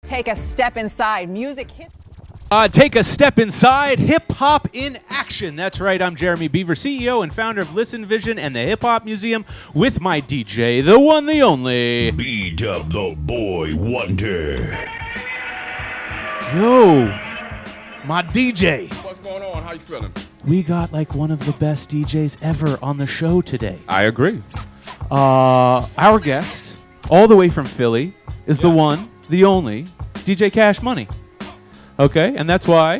Take a step inside music history. Take a step inside hip-hop in action. That's right, I'm Jeremy Beaver, CEO and founder of Listen Vision and the Hip Hop Museum with my DJ, the one, the only... B-Dub the Boy Wonder. Yo, my DJ. What's going on? How you feeling? We got like one of the best DJs ever on the show today. I agree. Our guest, all the way from Philly, is the one, the only, DJ Cash Money. Okay, and that's why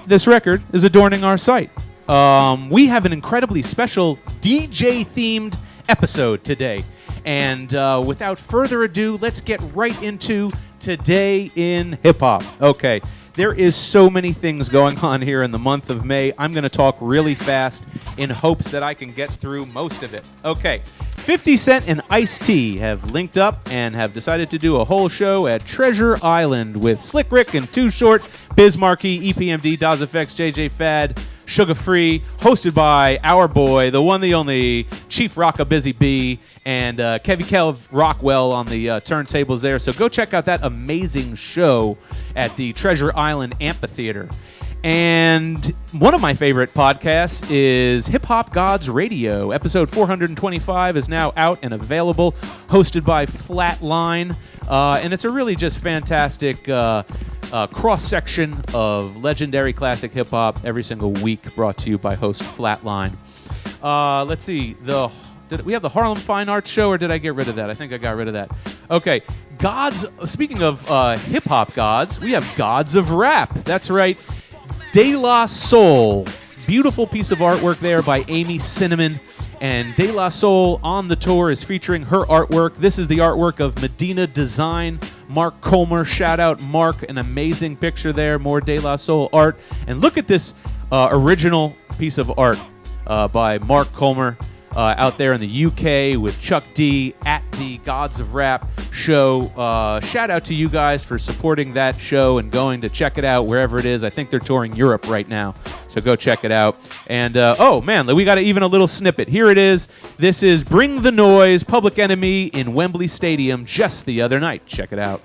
this record is adorning our site. We have an incredibly special DJ-themed episode today. And without further ado, let's get right into Today in Hip Hop. Okay, there is so many things going on here in the month of May. I'm going to talk really fast in hopes that I can get through most of it. Okay, 50 Cent and Ice-T have linked up and have decided to do a whole show at Treasure Island with Slick Rick and Too Short, Biz Markie, EPMD, Daz FX, JJ Fad, Sugar Free, hosted by our boy, the one, the only, Chief Rocka Busy B, and Kevy Kev Rockwell on the turntables there. So go check out that amazing show at the Treasure Island Amphitheater. And one of my favorite podcasts is Hip Hop Gods Radio. Episode 425 is now out and available, hosted by Flatline. And it's a really just fantastic cross-section of legendary classic hip-hop every single week, brought to you by host Flatline. Let's see. Did we have the Harlem Fine Arts Show, or did I get rid of that? I think I got rid of that. Okay. Gods. Speaking of hip-hop gods, we have Gods of Rap. That's right. De La Soul, beautiful piece of artwork there by Amy Cinnamon, and De La Soul on the tour is featuring her artwork. This is the artwork of Medina Design, Mark Colmer. Shout out Mark, an amazing picture there, more De La Soul art. And look at this original piece of art by Mark Colmer out there in the UK with Chuck D at the Gods of Rap show. Shout out to you guys for supporting that show and going to check it out wherever it is. I think they're touring Europe right now, so go check it out. And oh man, we got even a little snippet. Here it is. This is Bring the Noise, Public Enemy in Wembley Stadium just the other night. Check it out.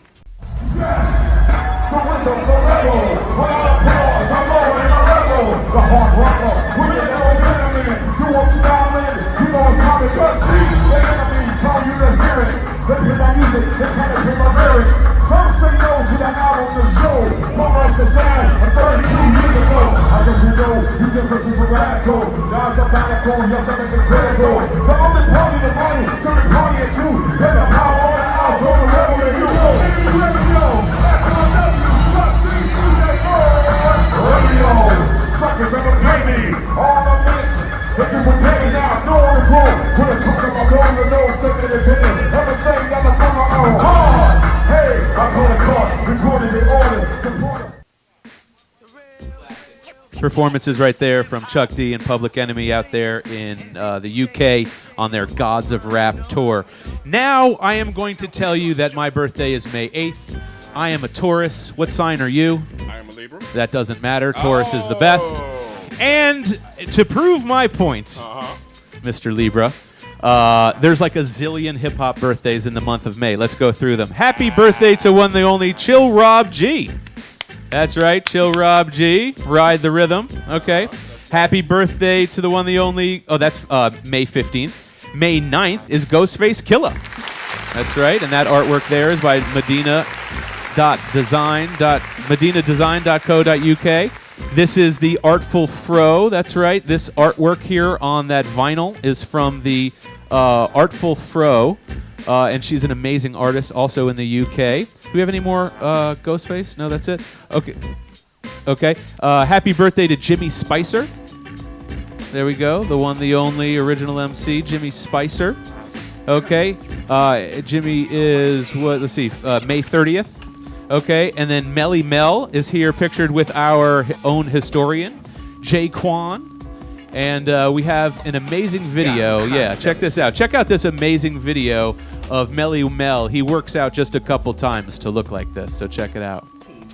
Let's hear my music, let's have it my lyrics. Some say no to the album, the show. From us to sound, 32 years ago. I guess you know, you can listen to radical. Now it's a radical, you have to make it critical. The only party the money, so we party it too. There's a power on the house, on the rebel that you know. Radio, radio, suckers ever play me. All the minutes, but just a penny now, no one to when it comes to my going to know, sticking it in. Everything that I from my own hard. Hey, I call it caught, recorded in order. Performances right there from Chuck D and Public Enemy out there in the UK on their Gods of Rap tour. Now I am going to tell you that my birthday is May 8th. I am a Taurus. What sign are you? I am a Libra. That doesn't matter. Taurus is the best. And to prove my point, Mr. Libra, there's like a zillion hip-hop birthdays in the month of May. Let's go through them. Happy birthday to one the only Chill Rob G. That's right, Chill Rob G. Ride the rhythm. Okay. Happy birthday to the one the only... Oh, that's May 15th. May 9th is Ghostface Killah. That's right, and that artwork there is by medinadesign.co.uk. This is the Artful Fro. That's right. This artwork here on that vinyl is from the Artful Fro, and she's an amazing artist also in the UK. Do we have any more Ghostface? No, that's it? Okay. Okay. Happy birthday to Jimmy Spicer. There we go. The one, the only original MC, Jimmy Spicer. Okay. Jimmy is, let's see, May 30th. Okay, and then Melly Mel is here pictured with our own historian, Jay Kwan. And we have an amazing video. Yeah, check this out. Check out this amazing video of Melly Mel. He works out just a couple times to look like this, so check it out.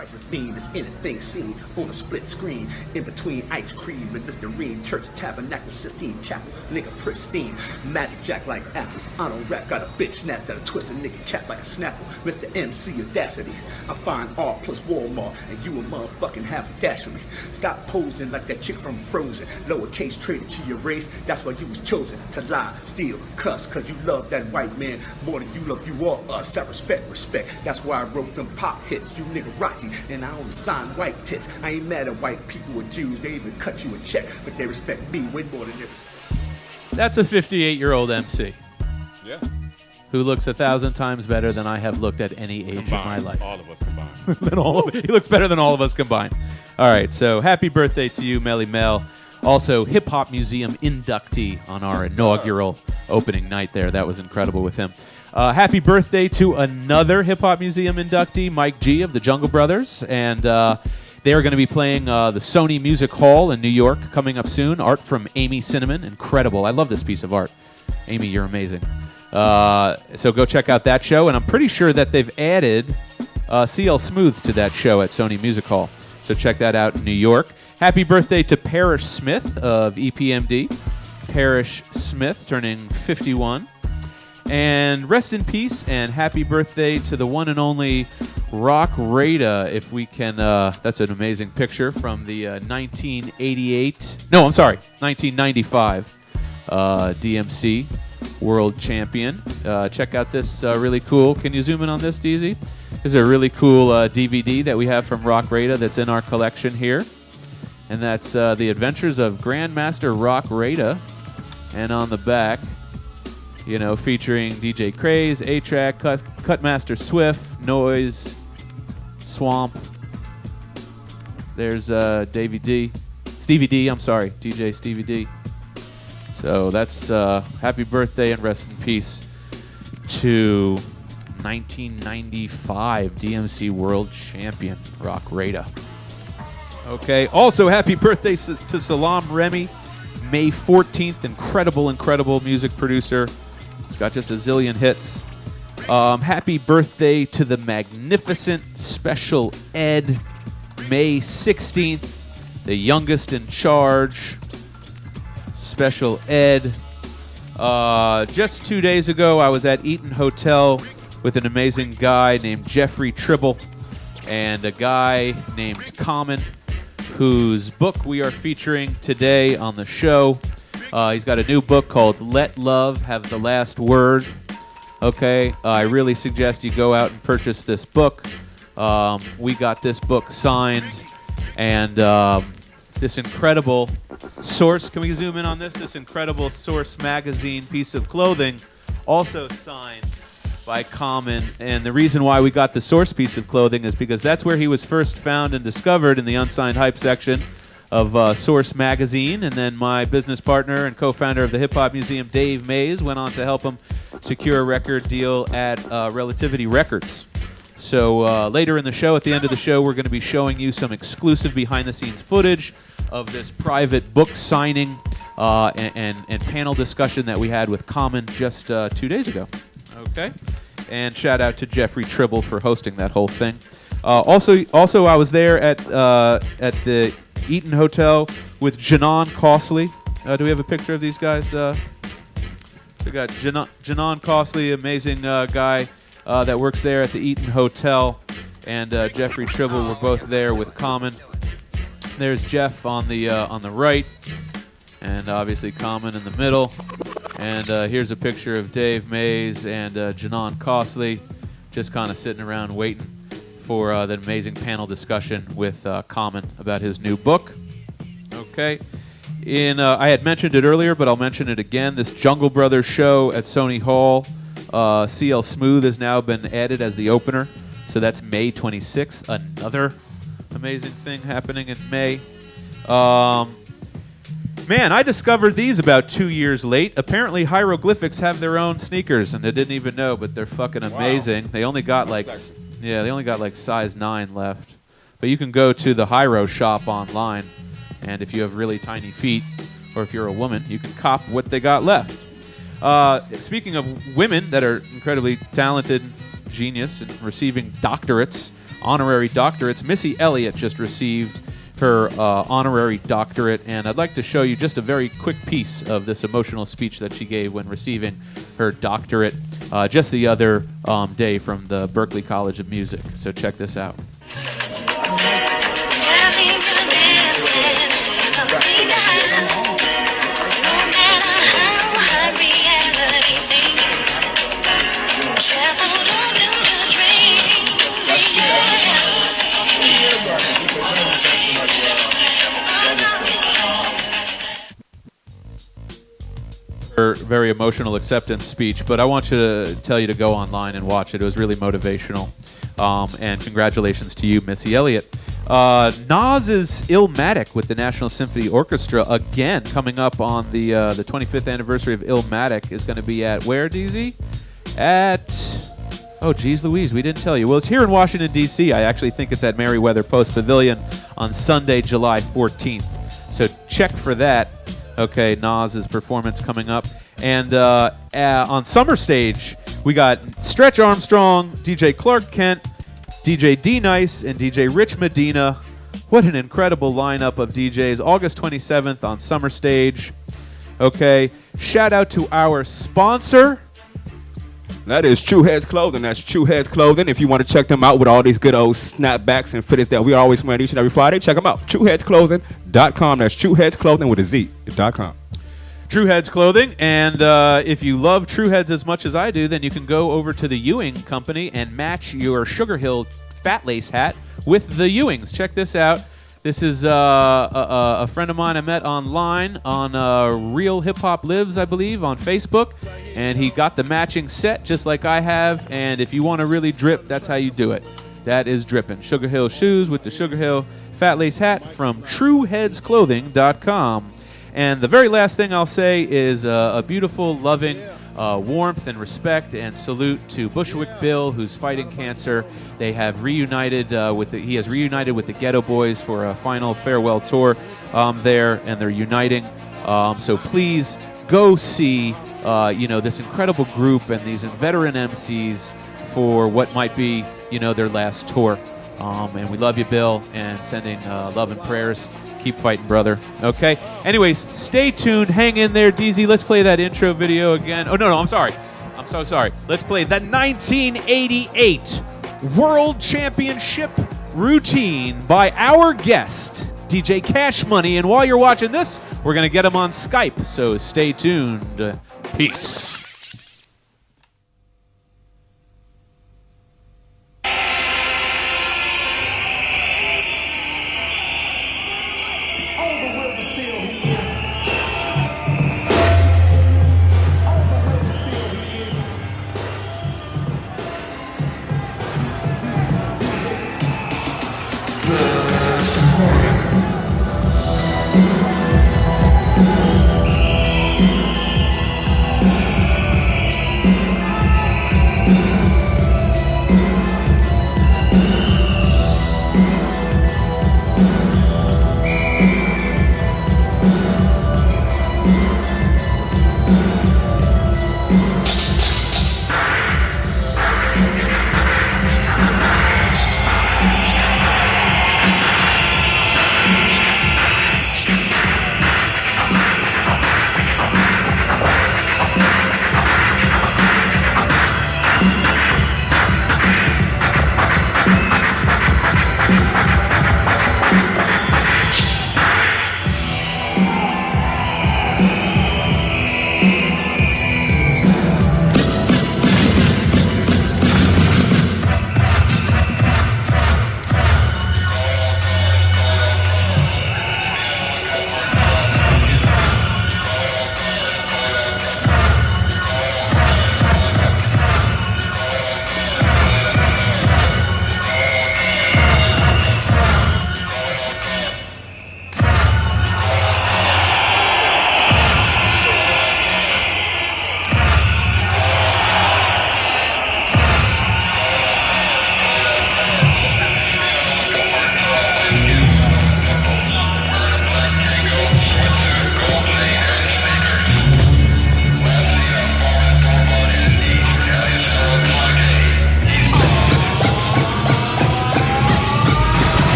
twice as mean as anything seen on a split screen. In between ice cream and Listerine, church, tabernacle, Sistine Chapel, nigga pristine. Magic Jack like Apple. I don't rap, got a bitch snap that'll twist a nigga cap like a snapple. Mr. MC Audacity. I find art plus Walmart, and you a motherfucking haberdashery. Stop posing like that chick from Frozen. Lowercase traded to your race, that's why you was chosen to lie, steal, cuss, cause you love that white man more than you love you or us. I respect. That's why I wrote them pop hits, you nigga and I only sign white tits. I ain't mad at white people or Jews, they even cut you a check, but they respect me way more than they respect. That's a 58-year-old MC. Yeah. Who looks 1,000 times better than I have looked at any age of my life. All of us combined. He looks better than all of us combined. All right, so happy birthday to you, Melly Mel. Also, Hip Hop Museum inductee on our inaugural opening night there. That was incredible with him. Happy birthday to another Hip Hop Museum inductee, Mike G of the Jungle Brothers. And they are going to be playing the Sony Music Hall in New York coming up soon. Art from Amy Cinnamon. Incredible. I love this piece of art. Amy, you're amazing. So go check out that show. And I'm pretty sure that they've added CL Smooth to that show at Sony Music Hall. So check that out in New York. Happy birthday to Parrish Smith of EPMD. Parrish Smith turning 51. And rest in peace and happy birthday to the one and only Rock Rada, if we can. That's an amazing picture from the 1995 DMC World Champion. Check out this really cool. Can you zoom in on this, DZ? This is a really cool DVD that we have from Rock Rada that's in our collection here. And that's The Adventures of Grandmaster Rock Rada. And on the back, you know, featuring DJ Craze, A-Track, Cutmaster Swift, Noise, Swamp. There's Stevie D, DJ Stevie D. So that's happy birthday and rest in peace to 1995 DMC World Champion Rock Rada. Okay, also happy birthday to Salam Remy, May 14th. Incredible music producer. He's got just a zillion hits. Happy birthday to the magnificent Special Ed, May 16th, the youngest in charge, Special Ed. Just 2 days ago, I was at Eaton Hotel with an amazing guy named Jeffrey Tribble and a guy named Common, whose book we are featuring today on the show. He's got a new book called Let Love Have the Last Word. Okay, I really suggest you go out and purchase this book. We got this book signed, and this incredible Source, can we zoom in on this? This incredible Source magazine piece of clothing, also signed by Common. And the reason why we got the Source piece of clothing is because that's where he was first found and discovered, in the unsigned hype section of Source magazine. And then my business partner and co-founder of the Hip Hop Museum, Dave Mays, went on to help him secure a record deal at Relativity Records. So later in the show, at the end of the show, we're going to be showing you some exclusive behind-the-scenes footage of this private book signing and panel discussion that we had with Common just 2 days ago. Okay, and shout out to Jeffrey Tribble for hosting that whole thing. Also, I was there at the Eaton Hotel with Janon Costley. Do we have a picture of these guys? We got Janon Costley, amazing guy that works there at the Eaton Hotel, and Jeffrey Tribble were both there with Common. There's Jeff on the right, and obviously Common in the middle. And here's a picture of Dave Mays and Janon Costley just kind of sitting around waiting for the amazing panel discussion with Common about his new book. Okay. I had mentioned it earlier, but I'll mention it again. This Jungle Brothers show at Sony Hall, CL Smooth has now been added as the opener. So that's May 26th. Another amazing thing happening in May. Man, I discovered these about 2 years late. Apparently, Hieroglyphics have their own sneakers, and I didn't even know, but they're fucking amazing. Wow. They only got like size 9 left. But you can go to the Hyro shop online, and if you have really tiny feet, or if you're a woman, you can cop what they got left. Speaking of women that are incredibly talented, genius, and receiving doctorates, honorary doctorates. Missy Elliott just received her honorary doctorate, and I'd like to show you just a very quick piece of this emotional speech that she gave when receiving her doctorate just the other day from the Berklee College of Music. So check this out. Very emotional acceptance speech, but I want you to tell you to go online and watch it. It was really motivational, and congratulations to you, Missy Elliott. Nas is Illmatic with the National Symphony Orchestra again, coming up on the 25th anniversary of Illmatic. Is going to be at where, DZ? Oh, geez Louise, we didn't tell you. Well, it's here in Washington, D.C. I actually think it's at Merriweather Post Pavilion on Sunday, July 14th. So check for that. Okay, Nas's performance coming up. And on Summer Stage, we got Stretch Armstrong, DJ Clark Kent, DJ D-Nice, and DJ Rich Medina. What an incredible lineup of DJs. August 27th on Summer Stage. Okay, shout out to our sponsor. That is True Heads Clothing. That's True Heads Clothing. If you want to check them out with all these good old snapbacks and fitteds that we always wear each and every Friday, check them out. TrueHeadsClothing.com. That's True Heads Clothing with a Z.com. True Heads Clothing. And if you love True Heads as much as I do, then you can go over to the Ewing Company and match your Sugar Hill Fat Lace hat with the Ewings. Check this out. This is a friend of mine I met online on Real Hip Hop Lives, I believe, on Facebook. And he got the matching set just like I have. And if you want to really drip, that's how you do it. That is dripping. Sugar Hill shoes with the Sugar Hill Fat Lace hat from TrueHeadsClothing.com. And the very last thing I'll say is a beautiful, loving warmth and respect and salute to Bushwick Bill, who's fighting cancer. They have reunited he has reunited with the Ghetto Boys for a final farewell tour there, and they're uniting. So please go see this incredible group and these veteran MCs for what might be their last tour. And we love you, Bill, and sending love and prayers. Keep fighting, brother. Okay? Anyways, stay tuned. Hang in there, DZ. Let's play that intro video again. Oh, no, I'm sorry. I'm so sorry. Let's play the 1988 World Championship routine by our guest, DJ Cash Money. And while you're watching this, we're going to get him on Skype. So stay tuned. Peace.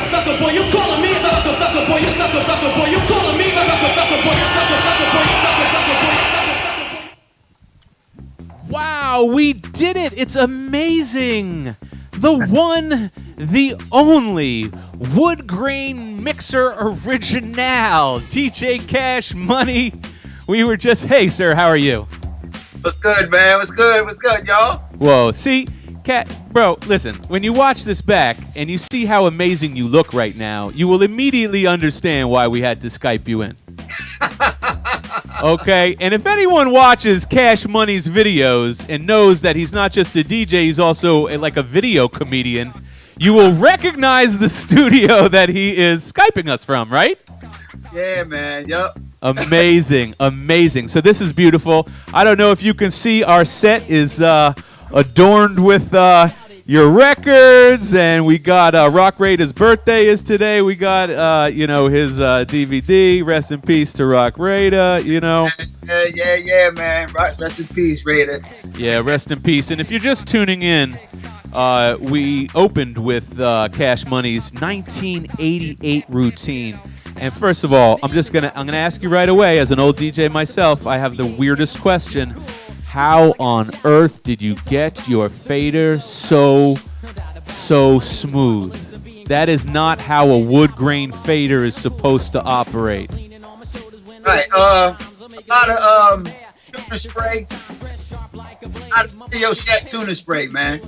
sucker boy, you calling me sucker boy, you sucker boy, you calling me sucker boy, you sucker boy, you sucker boy. Wow, we did it! It's amazing! The one, the only wood grain mixer original, DJ Cash Money. We were just, hey, sir, how are you? What's good, man? What's good? What's good, y'all? Whoa, see, bro, listen, when you watch this back and you see how amazing you look right now, you will immediately understand why we had to Skype you in. Okay, and if anyone watches Cash Money's videos and knows that he's not just a DJ, he's also like a video comedian, you will recognize the studio that he is Skyping us from, right? Yeah, man. Yup. Amazing, amazing. So this is beautiful. I don't know if you can see our set is adorned with your records, and we got Rock Raider's birthday is today. We got his DVD. Rest in peace to Rock Raider. Yeah, man. Rest in peace, Raider. Yeah, rest in peace. And if you're just tuning in, we opened with Cash Money's 1988 routine. And first of all, I'm gonna ask you right away, as an old DJ myself, I have the weirdest question. How on earth did you get your fader so smooth? That is not how a wood grain fader is supposed to operate. Right, a lot of tuner spray. Out of Radio Shack tuner spray, man.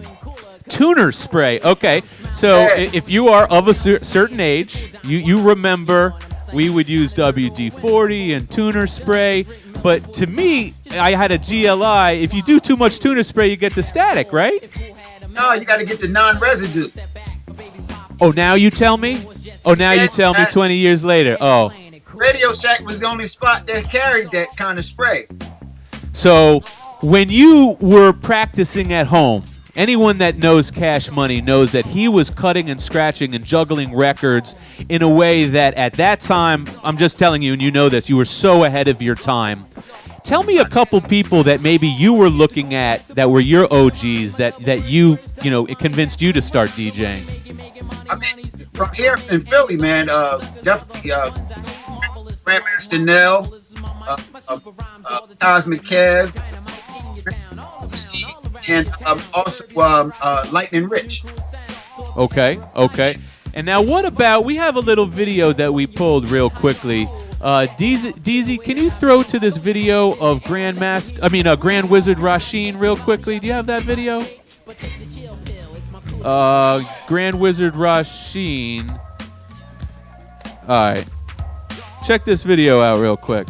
Tuner spray, okay. So Yeah. if you are of a certain age, you remember we would use WD-40 and tuner spray. But to me, I had a GLI. If you do too much tuner spray, you get the static, right? No, you got to get the non-residue. Oh, now you tell me? Oh, now you tell me 20 years later. Oh. Radio Shack was the only spot that carried that kind of spray. So when you were practicing at home, anyone that knows Cash Money knows that he was cutting and scratching and juggling records in a way that at that time, I'm just telling you, and you know this, you were so ahead of your time. Tell me a couple people that maybe you were looking at that were your OGs that it convinced you to start DJing. I mean, from here in Philly, man, definitely Grandmaster Nell, Cosmic Kev, and also Lightning Rich. Okay. And now what about, we have a little video that we pulled real quickly. DZ, can you throw to this video of Grand Wizard Rasheen real quickly? Do you have that video? Grand Wizard Rasheen. All right. Check this video out real quick.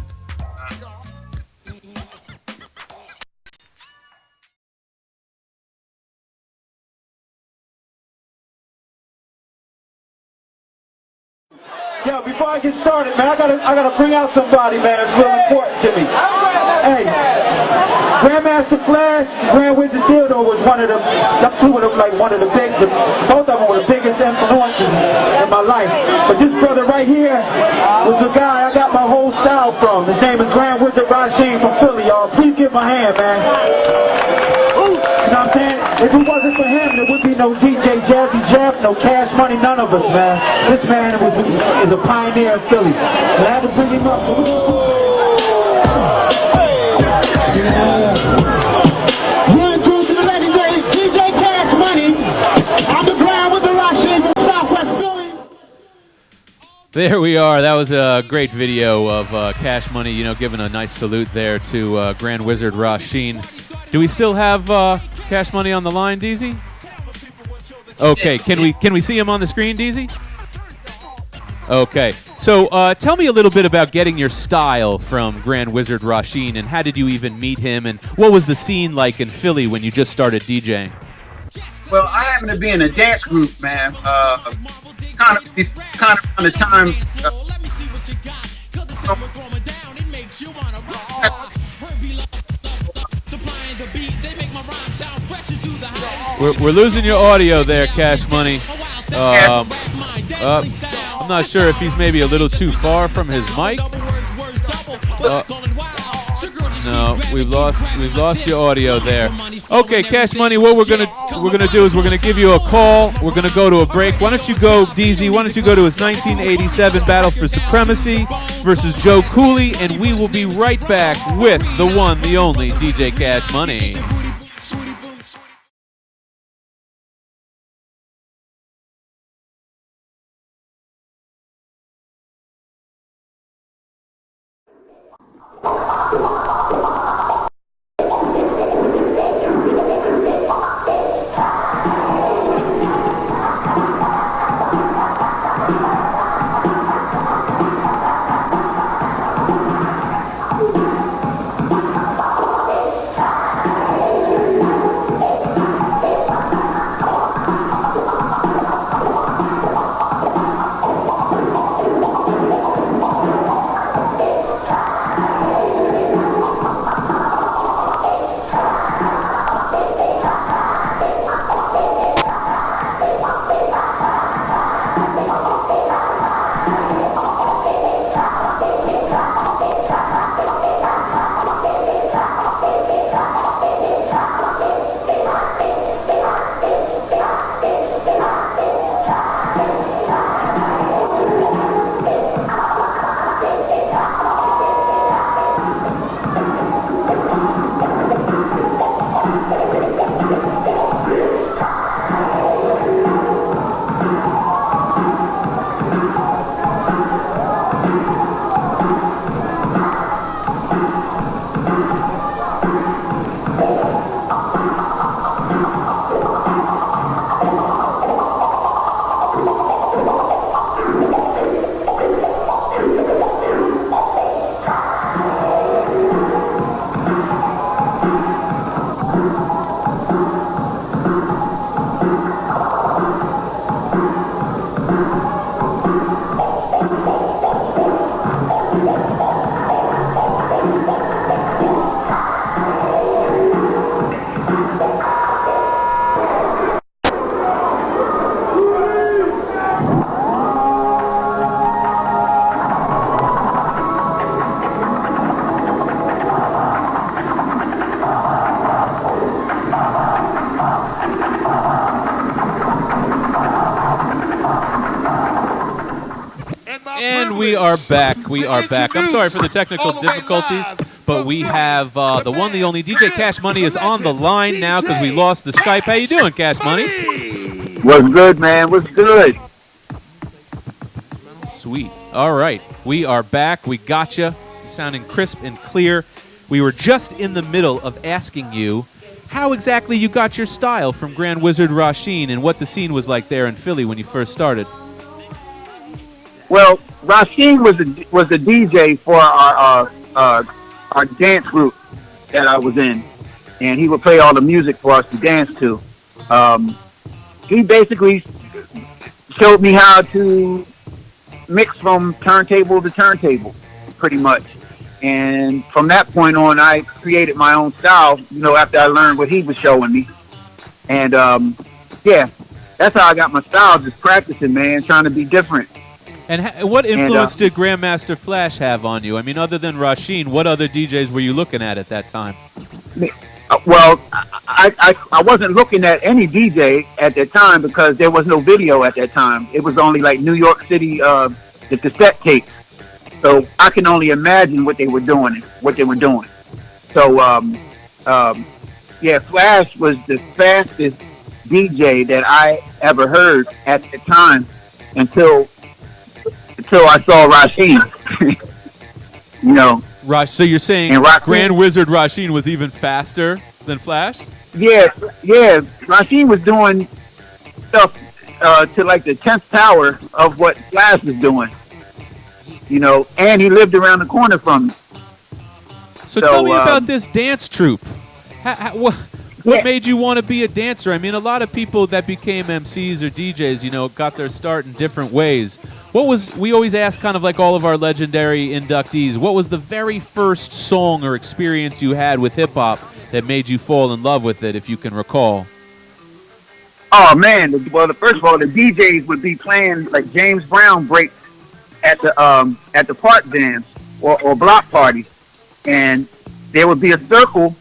Yo, before I get started, man, I gotta bring out somebody, man, that's real important to me. Hey, Grandmaster Flash, Grand Wizard Dildo was one of them two of them, like one of the both of them were the biggest influences in my life. But this brother right here was the guy I got my whole style from. His name is Grand Wizard Rasheen from Philly, y'all. Please give him a hand, man. You know what I'm saying? If it wasn't for him, there would be no DJ Jazzy Jeff, no Cash Money, none of us, man. This man is a pioneer in Philly. Glad to bring him up. One, two, to the legendary DJ Cash Money. On the ground with the Rasheen from Southwest Philly. There we are. That was a great video of Cash Money, giving a nice salute there to Grand Wizard Rasheen. Do we still have Cash Money on the line, DZ? Okay, can we see him on the screen, DZ? Okay, so tell me a little bit about getting your style from Grand Wizard Rasheen, and how did you even meet him, and what was the scene like in Philly when you just started DJing? Well, I happen to be in a dance group, man. Kind of on the time. We're losing your audio there, Cash Money. I'm not sure if he's maybe a little too far from his mic. No, we've lost your audio there. Okay, Cash Money, what we're gonna do is we're gonna give you a call. We're gonna go to a break. Why don't you go, DZ? Why don't you go to his 1987 Battle for Supremacy versus Joe Cooley, and we will be right back with the one, the only DJ Cash Money. We are back. We are back. I'm sorry for the technical difficulties, but we have the one, the only DJ Cash Money is on the line now because we lost the Skype. How you doing, Cash Money? What's good, man? What's good? Sweet. All right. We are back. We got you. Sounding crisp and clear. We were just in the middle of asking you how exactly you got your style from Grand Wizard Rasheen and what the scene was like there in Philly when you first started. Well, Rasheen was the DJ for our dance group that I was in, and he would play all the music for us to dance to. He basically showed me how to mix from turntable to turntable, pretty much. And from that point on, I created my own style, after I learned what he was showing me. And, yeah, that's how I got my style, just practicing, man, trying to be different. And what influence did Grandmaster Flash have on you? I mean, other than Rasheen, what other DJs were you looking at that time? Well, I wasn't looking at any DJ at that time because there was no video at that time. It was only like New York City, the cassette tapes. So I can only imagine what they were doing. So, yeah, Flash was the fastest DJ that I ever heard at the time until I saw Rasheen. So you're saying Grand Wizard Rasheen was even faster than Flash? Yeah. Rasheen was doing stuff to like the 10th power of what Flash was doing. And he lived around the corner from me. So tell me about this dance troupe. What made you want to be a dancer? I mean, a lot of people that became MCs or DJs, got their start in different ways. We always ask kind of like all of our legendary inductees, what was the very first song or experience you had with hip-hop that made you fall in love with it, if you can recall? Oh, man. Well, first of all, the DJs would be playing like James Brown breaks at the park dance or block parties. And there would be a circle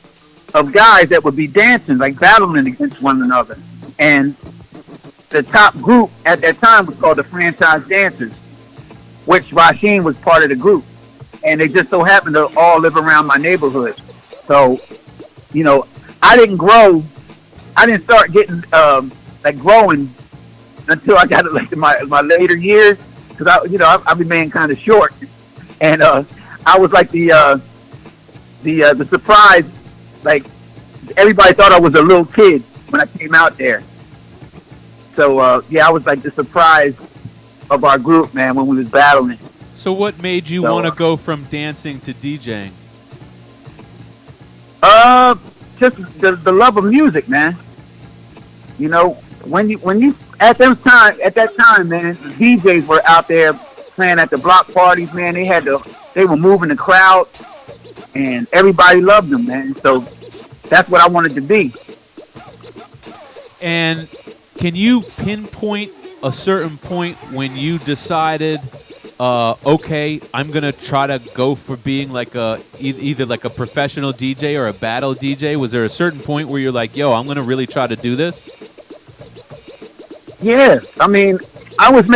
of guys that would be dancing, like battling against one another. And the top group at that time was called the Franchise Dancers, which Rasheen was part of the group. And they just so happened to all live around my neighborhood. So, you know, I didn't start getting, growing until I got like my later years. Cause I remained kind of short. And, I was like the surprise, like everybody thought I was a little kid when I came out there. So, I was like the surprise of our group, man, when we was battling. So what made you want to go from dancing to DJing? Just the love of music, man. You know, when you at that time, man, the DJs were out there playing at the block parties, man. They were moving the crowd, and everybody loved them, man. So that's what I wanted to be. And can you pinpoint a certain point when you decided, okay, I'm gonna try to go for being like either like a professional DJ or a battle DJ? Was there a certain point where you're like, yo, I'm gonna really try to do this? Yeah, I mean, I was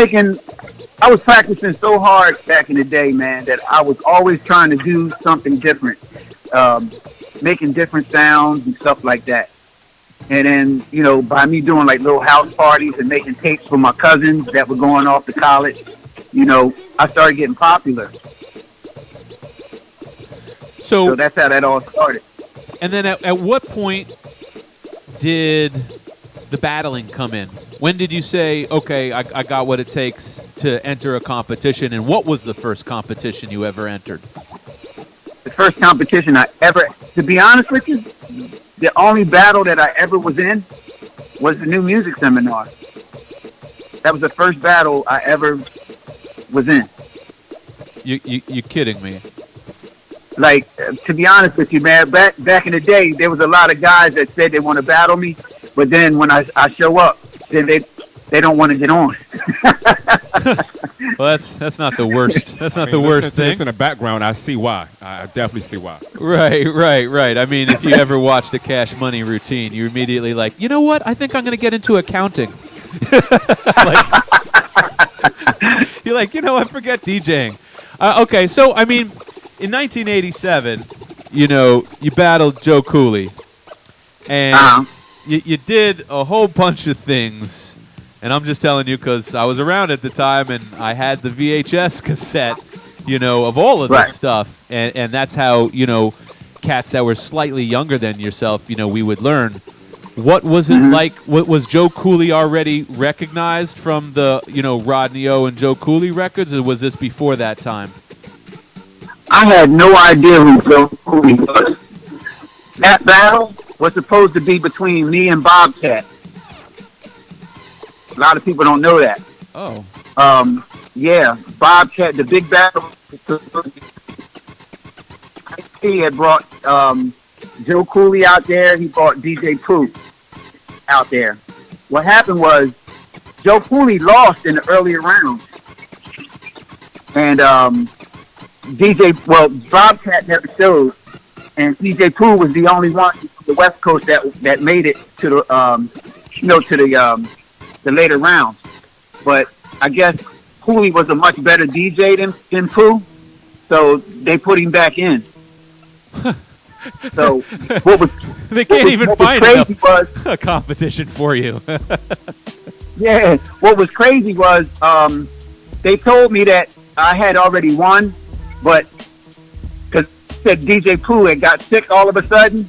practicing so hard back in the day, man, that I was always trying to do something different, making different sounds and stuff like that. And then, you know, by me doing like little house parties and making tapes for my cousins that were going off to college, you know, I started getting popular. So that's how that all started. And then at what point did the battling come in? When did you say, okay, I got what it takes to enter a competition, and what was the first competition you ever entered? The first competition to be honest with you, the only battle that I ever was in was the New Music Seminar. That was the first battle I ever was in. You kidding me? Like, to be honest with you, man, back in the day, there was a lot of guys that said they want to battle me, but then when I show up, then they don't want to get on. Well, that's not the worst. That's not the worst thing. In the background, I see why. I definitely see why. Right. I mean, if you ever watched a Cash Money routine, you're immediately like, you know what? I think I'm going to get into accounting. You're like, you know what? Forget DJing. Okay, so, I mean, in 1987, you know, you battled Joe Cooley. And you did a whole bunch of things. And I'm just telling you because I was around at the time and I had the VHS cassette, you know, of all of this stuff. And that's how, you know, cats that were slightly younger than yourself, you know, we would learn. What was it like? What was Joe Cooley already recognized from the, you know, Rodney O and Joe Cooley records, or was this before that time? I had no idea who Joe Cooley was. That battle was supposed to be between me and Bobcat. A lot of people don't know that. Oh. Yeah, Bobcat, the big battle. He had brought Joe Cooley out there. He brought DJ Pooh out there. What happened was Joe Cooley lost in the earlier rounds. And Bobcat never showed. And DJ Pooh was the only one from the West Coast that made it to the later rounds. But I guess Cooley was a much better DJ than Pooh, so they put him back in. So they can't even find a competition for you. Yeah, what was crazy was they told me that I had already won, but because said DJ Pooh had got sick all of a sudden,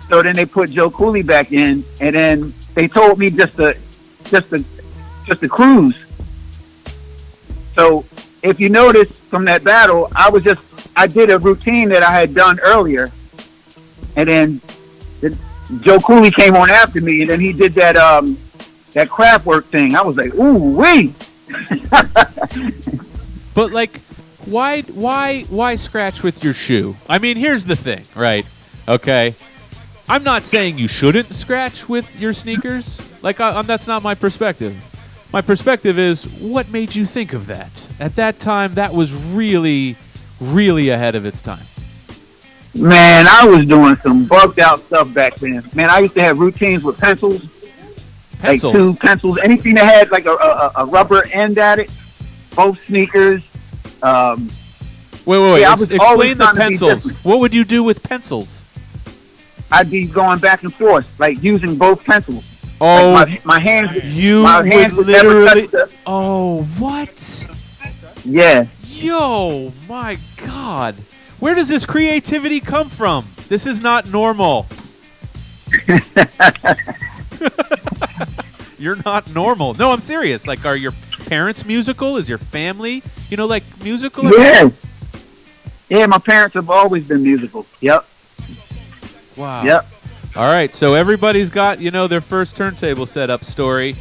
so then they put Joe Cooley back in, and then they told me just to cruise. So if you notice from that battle, I did a routine that I had done earlier, and then Joe Cooley came on after me, and then he did that Kraftwerk thing. I was like, ooh wee. But like, why scratch with your shoe? I mean, here's the thing, right? Okay, I'm not saying you shouldn't scratch with your sneakers. Like, that's not my perspective. My perspective is, what made you think of that? At that time, that was really, really ahead of its time. Man, I was doing some bugged out stuff back then. Man, I used to have routines with pencils. Pencils? Like 2 pencils. Anything that had like a rubber end at it. Both sneakers. Wait. Yeah, I was always Explain the trying to be pencils. different. What would you do with pencils? I'd be going back and forth, like using both pencils. Oh, Like my hands. you my hands would never literally. touch the- Oh, what? Yeah. Yo, my God. Where does this creativity come from? This is not normal. You're not normal. No, I'm serious. Like, are your parents musical? Is your family, like musical? Yeah. Yeah, my parents have always been musical. Yep. Wow. Yep. All right, so everybody's got, their first turntable setup story.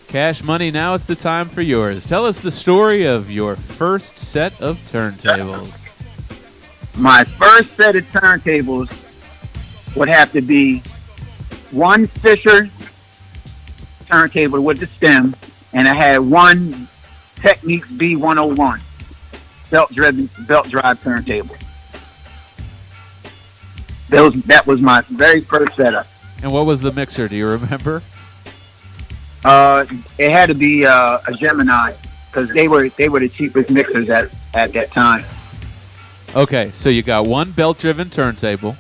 Cash Money, now it's the time for yours. Tell us the story of your first set of turntables. My first set of turntables would have to be one Fisher turntable with the stem, and I had one Technics B101 belt drive turntable. That was my very first setup. And what was the mixer? Do you remember? It had to be a Gemini, because they were the cheapest mixers at that time. Okay, so you got one belt-driven turntable.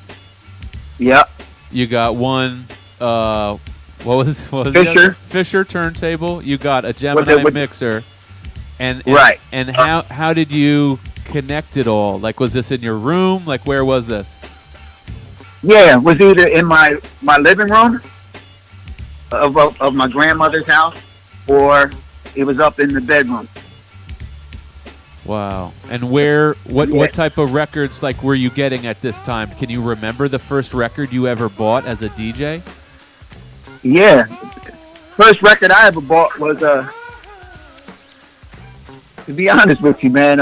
Yep. You got one, what was Fisher. the other? Fisher turntable. You got a Gemini mixer. And right. And how did you connect it all? Like, was this in your room? Like, where was this? Yeah, it was either in my living room of my grandmother's house, or it was up in the bedroom. Wow. And what type of records, like, were you getting at this time? Can you remember the first record you ever bought as a DJ? Yeah. First record I ever bought was, to be honest with you, man,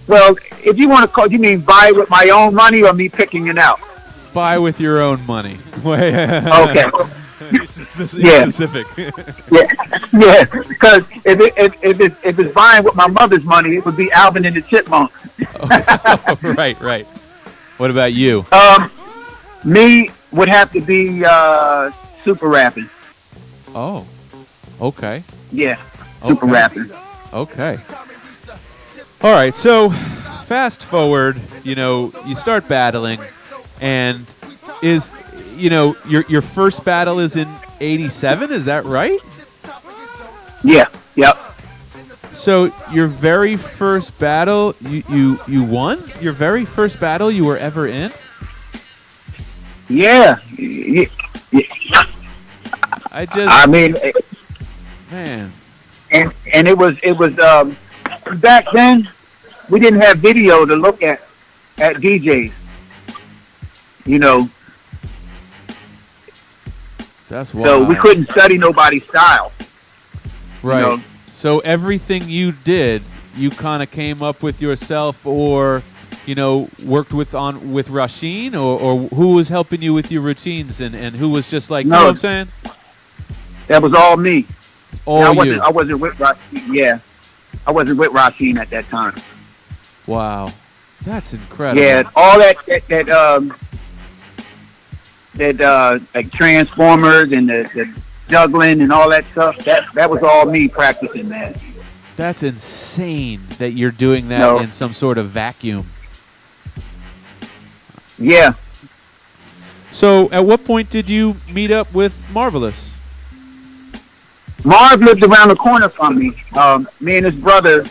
well, if you want to call, you mean buy with my own money or me picking it out? Buy with your own money. Okay. Specific. yeah. Because if it's buying with my mother's money, it would be Alvin and the Chipmunks. Right. What about you? Me would have to be Super Rapping. Oh, okay. Yeah, Super Rapping. Okay. All right, so fast forward, you start battling, and your first battle is in 87, is that right? Yeah, yep. So your very first battle, you won? Your very first battle you were ever in? Yeah. Man. And it was back then we didn't have video to look at DJs. That's wild. So we couldn't study nobody's style. Right. So everything you did, you kind of came up with yourself, or worked with Rasheen, or who was helping you with your routines, and who was just like, you know what I'm saying? That was all me. All I wasn't with Rasheen. Yeah, I wasn't with Rasheen at that time. Wow, that's incredible. Yeah, all that like Transformers and the juggling and all that stuff. That was all me practicing, man. That's insane that you're doing that in some sort of vacuum. Yeah. So, at what point did you meet up with Marvelous? Marv lived around the corner from me. Me and his brother,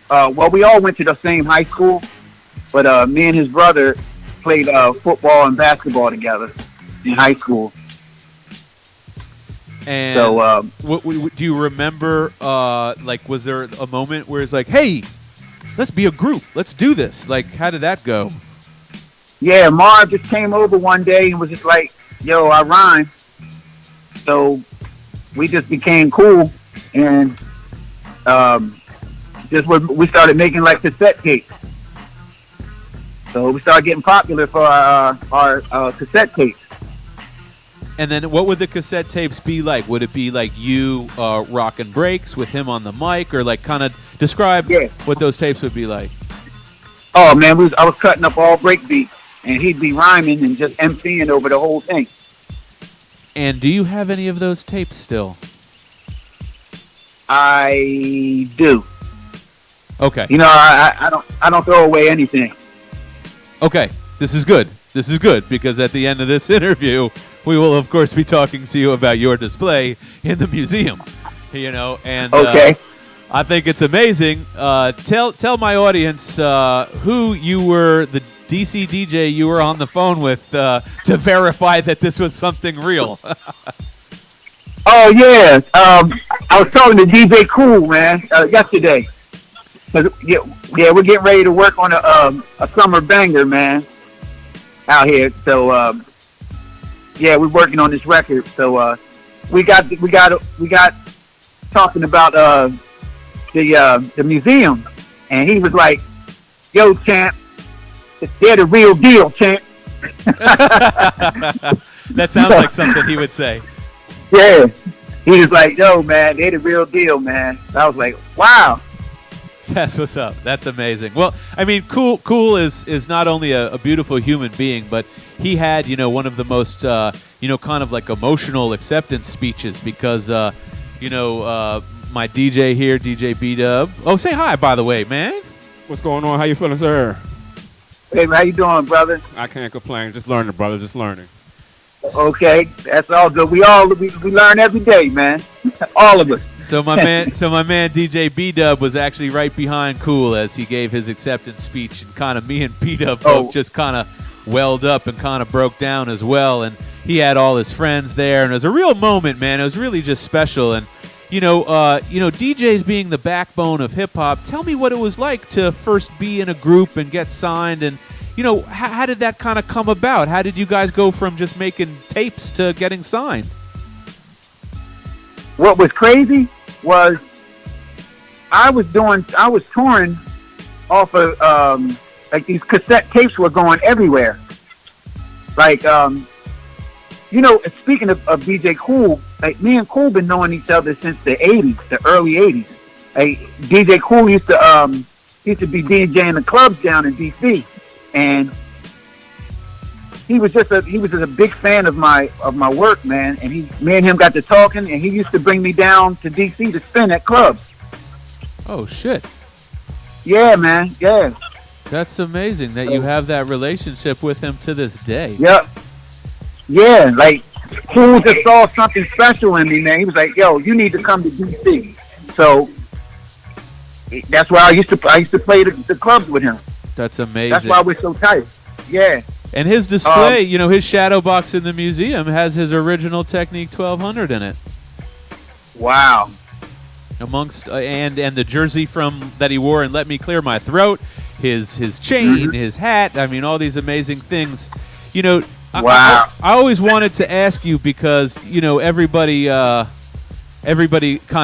we all went to the same high school, but me and his brother played football and basketball together in high school. And so, do you remember, was there a moment where it's like, hey, let's be a group, let's do this? Like, how did that go? Yeah, Marv just came over one day and was just like, yo, I rhyme. So we just became cool, and we started making like cassette tapes. So we started getting popular for our cassette tapes. And then what would the cassette tapes be like? Would it be like you rocking breaks with him on the mic, or like kind of describe what those tapes would be like? Oh man, I was cutting up all break beats, and he'd be rhyming and just MCing over the whole thing. And do you have any of those tapes still? I do. Okay. You know, I don't throw away anything. Okay. This is good. This is good because at the end of this interview, we will of course be talking to you about your display in the museum. You know, and okay. I think it's amazing. Tell my audience who you were, the DC DJ you were on the phone with to verify that this was something real. Oh yeah, I was talking to DJ Cool, man, yesterday. Yeah, we're getting ready to work on a summer banger, man, out here. So yeah, we're working on this record. So we got talking about the museum, and he was like, "Yo, champ, they're the real deal, champ." That sounds like something he would say. Yeah, he was like, "Yo, man, they're the real deal, man." I was like, "Wow." That's what's up. That's amazing. Well, I mean, Cool is not only a beautiful human being, but he had, you know, one of the most, you know, kind of like emotional acceptance speeches because, you know, my DJ here, DJ B-Dub. Oh, say hi, by the way, man. What's going on? How you feeling, sir? Hey, how you doing, brother? I can't complain. Just learning, brother. Just learning. Okay, that's all good. We learn every day, man. All of us. So my man DJ B-Dub was actually right behind Cool as he gave his acceptance speech, and kind of me and B-Dub both just kind of welled up and kind of broke down as well. And he had all his friends there, and it was a real moment, man. It was really just special. And you know, DJs being the backbone of hip hop. Tell me what it was like to first be in a group and get signed, and you know, how did that kind of come about? How did you guys go from just making tapes to getting signed? What was crazy was I was touring off of like these cassette tapes were going everywhere. Like you know, speaking of DJ Cool, like me and Cool been knowing each other since the '80s, the early '80s. Like DJ Cool used to be DJing the clubs down in DC. And he was just a big fan of my work, man. And me and him got to talking, and he used to bring me down to DC to spin at clubs. Oh shit! Yeah, man. Yeah. That's amazing that you have that relationship with him to this day. Yep. Yeah, like Cool just saw something special in me, man. He was like, "Yo, you need to come to DC." So that's why I used to play the clubs with him. That's amazing. That's why we're so tight. Yeah. And his display, you know, his shadow box in the museum has his original Technique 1200 in it. Wow. Amongst and the jersey from that he wore in "Let Me Clear My Throat," his chain, his hat. I mean, all these amazing things. You know, wow. I always wanted to ask you because you know everybody kind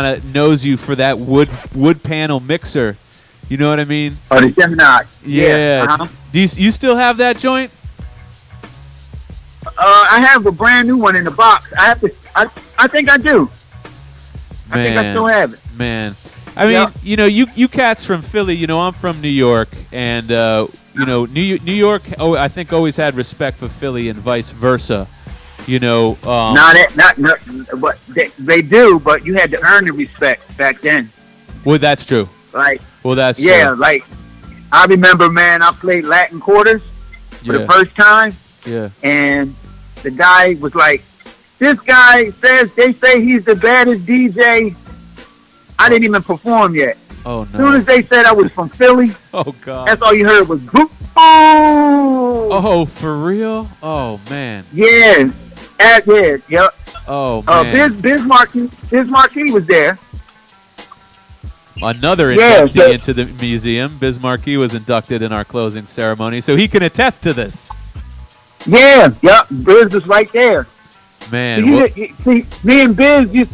of knows you for that wood panel mixer. You know what I mean? Oh, the Gemini. Yeah. Uh-huh. Do you still have that joint? I have a brand new one in the box. I think I do. I think I still have it. Man. I mean, you know, you cats from Philly, you know, I'm from New York, and, you know, New York, I think, always had respect for Philly and vice versa. You know. But they do, but you had to earn the respect back then. Well, that's true. Like, well, that's yeah, true. like I remember, man, I played Latin quarters for the first time. Yeah. And the guy was like, "This guy they say he's the baddest DJ." I didn't even perform yet. Oh no. As soon as they said I was from Philly, oh god, that's all you heard was boom. Oh, for real? Oh man. Yeah. Yep. Oh man. Biz Markie was there. Another inductee into the museum. Biz Markie was inducted in our closing ceremony, so he can attest to this. Yeah, yep. Biz was right there. Man, see, me and Biz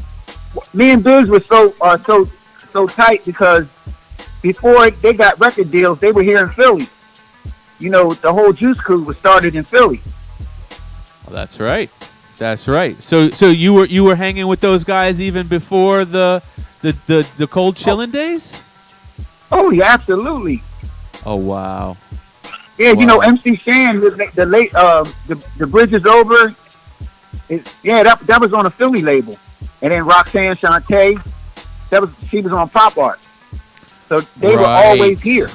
were so tight because before they got record deals, they were here in Philly. You know, the whole Juice Crew was started in Philly. Well, that's right. That's right. So you were hanging with those guys even before the cold chillin' days? Oh yeah, absolutely. Oh wow. Yeah, Wow. you know, MC Shan, the late, the Bridge is Over. That was on a Philly label, and then Roxanne Shante, she was on Pop Art. So they were always here.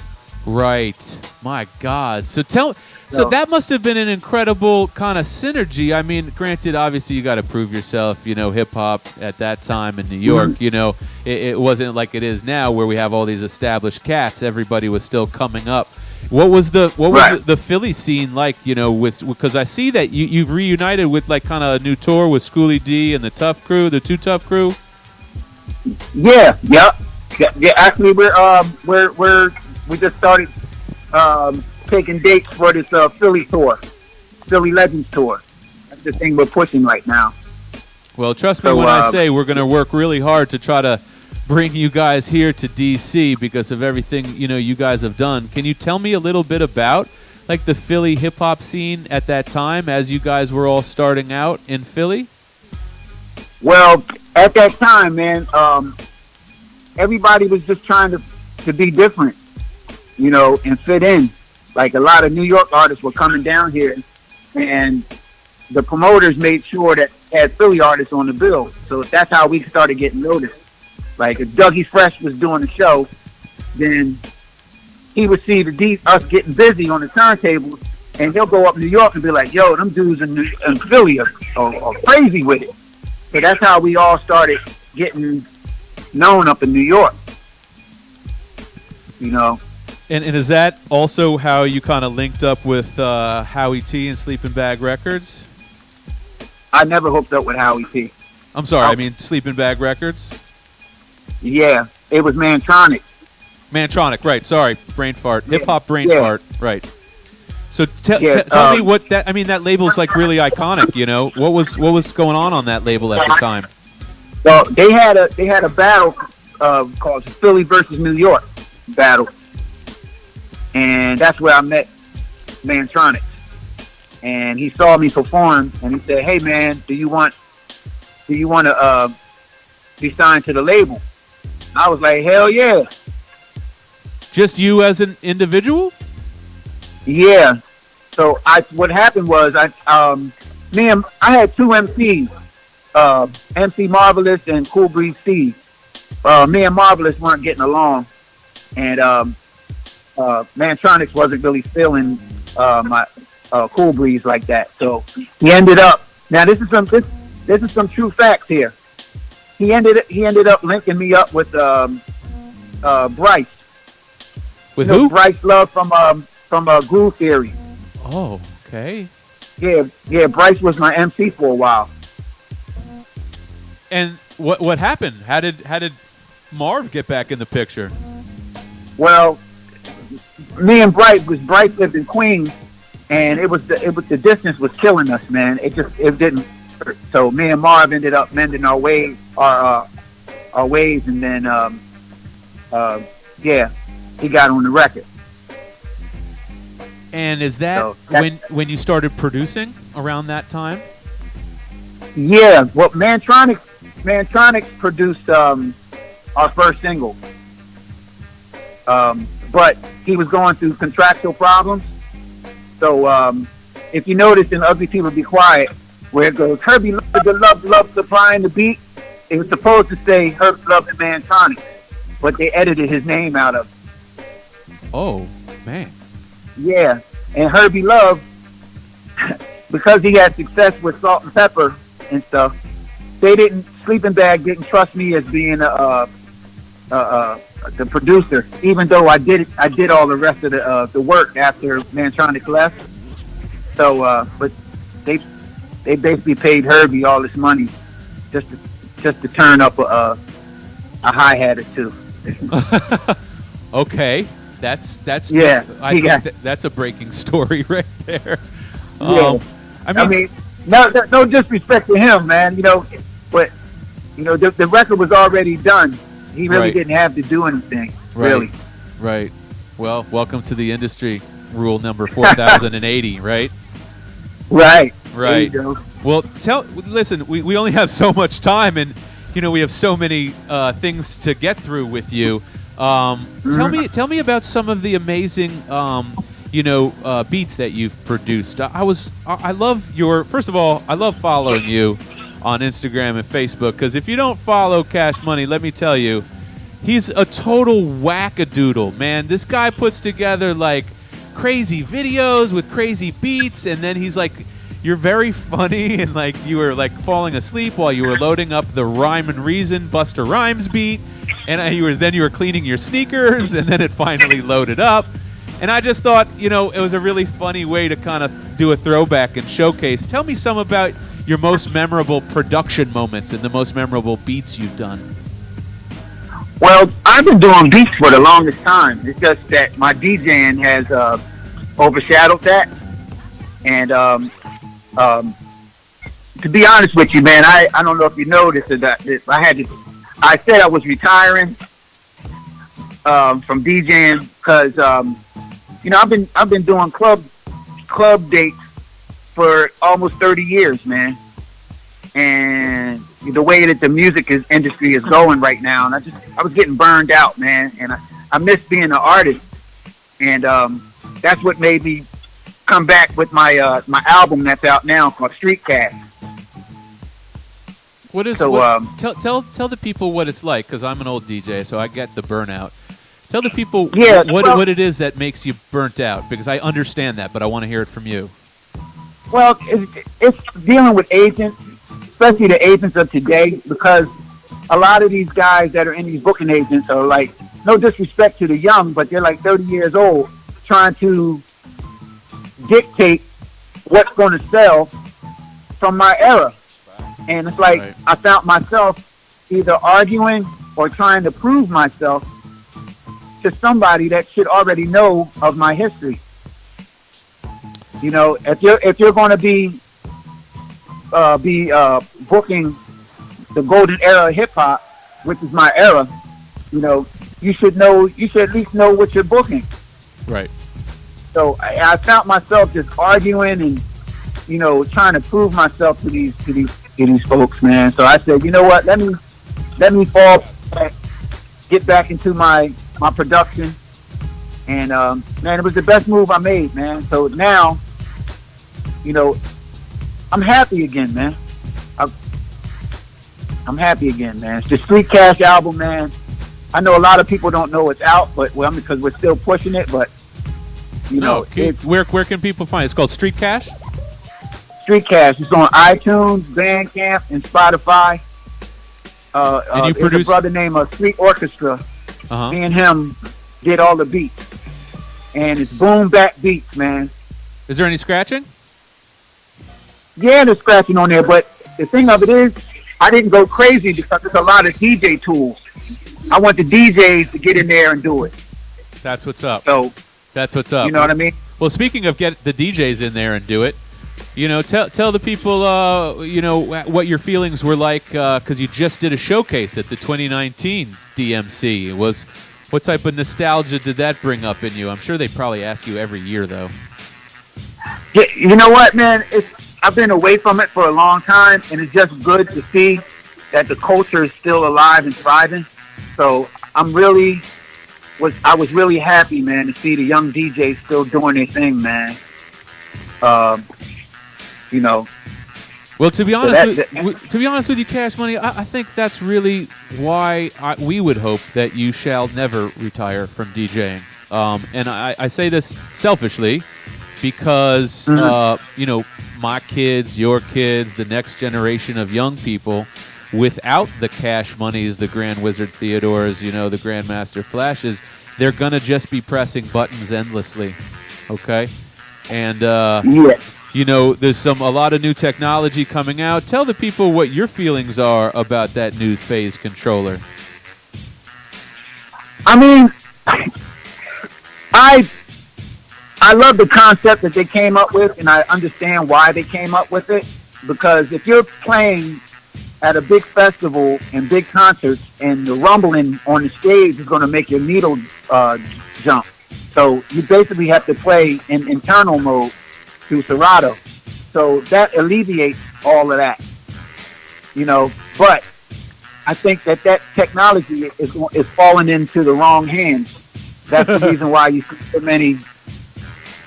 Right. My God. So that must have been an incredible kind of synergy. I mean, granted, obviously you got to prove yourself, you know, hip hop at that time in New York, you know, it wasn't like it is now where we have all these established cats. Everybody was still coming up. What was the Philly scene like, you know, because I see that you've reunited with like kind of a new tour with Schoolie D and the Tough Crew, the Too Tough Crew? Yeah. Actually, we just started taking dates for this Philly tour, Philly Legends tour. That's the thing we're pushing right now. Well, trust me when I say we're going to work really hard to try to bring you guys here to DC because of everything, you know, you guys have done. Can you tell me a little bit about like the Philly hip hop scene at that time as you guys were all starting out in Philly? Well, at that time, man, everybody was just trying to be different, you know, and fit in. Like a lot of New York artists were coming down here, and the promoters made sure that had Philly artists on the bill. So that's how we started getting noticed. Like if Dougie Fresh was doing the show, then he would see us getting busy on the turntables, and he'll go up New York and be like, "Yo, them dudes in Philly are crazy with it." So that's how we all started getting known up in New York. You know. And is that also how you kind of linked up with Howie T and Sleeping Bag Records? I never hooked up with Howie T. I'm sorry, I mean Sleeping Bag Records? Yeah, it was Mantronic. Mantronic, right. Sorry, brain fart. Hip-hop brain fart, right. So tell me what that, I mean, that label's like really iconic, you know? What was going on that label at the time? Well, they had a battle called Philly versus New York battle. And that's where I met Mantronic. And he saw me perform, and he said, "Hey, man, do you want to be signed to the label?" I was like, "Hell yeah!" Just you as an individual? Yeah. So what happened was I had two MCs, MC Marvelous and Cool Breeze Steve. Me and Marvelous weren't getting along, and Mantronics wasn't really feeling my Cool Breeze like that. So he ended up. Now this is some true facts here. He ended up linking me up with Bryce. With who? Bryce Love from Groove Theory. Oh, okay. Yeah. Bryce was my MC for a while. And what happened? How did Marv get back in the picture? Well, me and Bryce lived in Queens, and it was the distance was killing us, man. It didn't hurt. So me and Marv ended up mending our ways, and then he got on the record. And is that when you started producing around that time? Yeah, well, Mantronics produced our first single, but he was going through contractual problems. So if you notice in Ugly People Be Quiet, where it goes, Herbie love supplying the beat, it was supposed to say Herbie Love and Mantronics, but they edited his name out of it. Oh, man. Yeah, and Herbie Love, because he had success with Salt and Pepper and stuff, Sleeping Bag didn't trust me as being the producer, even though I did all the rest of the work after Mantronic left. So, but they basically paid Herbie all this money just to turn up a hi-hat or two. Okay, that's yeah. I think that's a breaking story right there. Yeah. I mean, no disrespect to him, man. You know, but you know the record was already done. He really didn't have to do anything, really. Right. Well, welcome to the industry. Rule number 4080, right? Right. Right. There you go. Well, listen, we only have so much time, and you know we have so many things to get through with you. Tell me about some of the amazing beats that you've produced. I love your. First of all, I love following you on Instagram and Facebook, because if you don't follow Cash Money, let me tell you, he's a total wackadoodle, man. This guy puts together like crazy videos with crazy beats, and then he's like, you're very funny, and like you were like falling asleep while you were loading up the Rhyme and Reason Busta Rhymes beat, and you were cleaning your sneakers, and then it finally loaded up. And I just thought, it was a really funny way to kind of do a throwback and showcase. Tell me some about your most memorable production moments and the most memorable beats you've done. Well, I've been doing beats for the longest time. It's just that my DJing has overshadowed that. And to be honest with you, man, I don't know if you noticed that I said I was retiring from DJing because I've been doing club dates for almost 30 years, man. And the way that the music industry is going right now, and I was getting burned out, man. And I miss being an artist, and that's what made me come back with my my album that's out now called Street Cash. What is tell the people what it's like, because I'm an old DJ, so I get the burnout. Tell the people what it is that makes you burnt out, because I understand that, but I want to hear it from you. Well, it's dealing with agents, especially the agents of today, because a lot of these guys that are in these booking agents are like, no disrespect to the young, but they're like 30 years old, trying to dictate what's going to sell from my era. And it's like, right. I found myself either arguing or trying to prove myself to somebody that should already know of my history. If you're going to be booking the golden era of hip hop, which is my era, you should at least know what you're booking. Right. So I found myself just arguing and trying to prove myself to these folks, man. So I said, you know what? Let me fall back, get back into my production, and man, it was the best move I made, man. So now, I'm happy again, man. I'm happy again, man. It's the Street Cash album, man. I know a lot of people don't know it's out, but because we're still pushing it, but where can people find it? It's called Street Cash? Street Cash. It's on iTunes, Bandcamp, and Spotify. And you produce a brother named Street Orchestra. Me and him did all the beats, and it's boom bap beats, man. Is there any scratching? Yeah, there's scratching on there, but the thing of it is, I didn't go crazy because there's a lot of DJ tools. I want the DJs to get in there and do it. That's what's up. So that's what's up. You know what I mean? Well, speaking of get the DJs in there and do it, tell the people, what your feelings were like, because you just did a showcase at the 2019 DMC. What type of nostalgia did that bring up in you? I'm sure they probably ask you every year, though. Yeah, you know what, man? I've been away from it for a long time, and it's just good to see that the culture is still alive and thriving. So I was really happy, man, to see the young DJs still doing their thing, man. Well, to be honest with you, Cash Money, I think that's really why we would hope that you shall never retire from DJing. And I say this selfishly because, my kids, your kids, the next generation of young people, without the Cash Moneys, the Grand Wizard Theodores, the Grandmaster Flashes, they're going to just be pressing buttons endlessly, okay? And, there's a lot of new technology coming out. Tell the people what your feelings are about that new phase controller. I mean, I love the concept that they came up with, and I understand why they came up with it. Because if you're playing at a big festival and big concerts, and the rumbling on the stage is going to make your needle jump, so you basically have to play in internal mode through Serato. So that alleviates all of that, But I think that technology is falling into the wrong hands. That's the reason why you see so many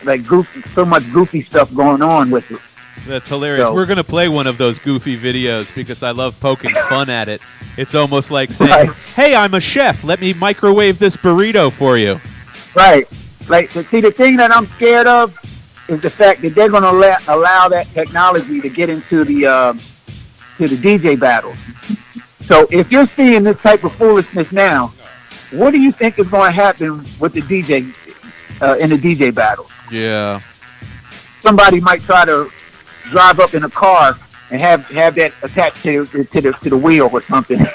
like goofy, so much goofy stuff going on with it. That's hilarious. So- We're going to play one of those goofy videos because I love poking fun at it. It's almost like saying, Right. hey, I'm a chef. Let me microwave this burrito for you. Right. Like, see, the thing that I'm scared of is the fact that they're going to allow that technology to get into the DJ battles. So if you're seeing this type of foolishness now, what do you think is going to happen with the DJ in the DJ battle? Yeah. Somebody might try to drive up in a car and have that attached to the wheel or something.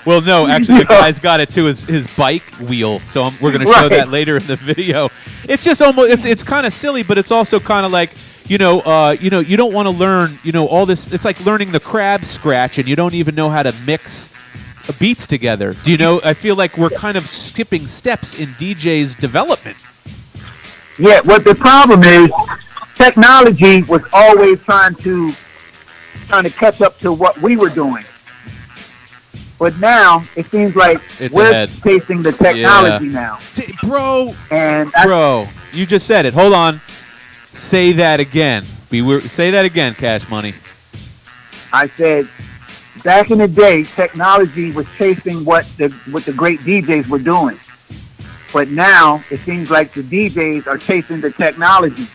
Well, no, actually, the guy's got it to his bike wheel, so we're going to show that later in the video. It's just almost it's kind of silly, but it's also kind of like you don't want to learn all this. It's like learning the crab scratch, and you don't even know how to mix beats together. Do you know? I feel like we're kind of skipping steps in DJ's development. Yeah, what the problem is, technology was always trying to catch up to what we were doing. But now it seems like It's we're ahead. chasing the technology now. Bro, And you just said it. Hold on. Say that again. Say that again, Cash Money. I said, back in the day, technology was chasing what the great DJs were doing. But now it seems like the DJs are chasing the technology.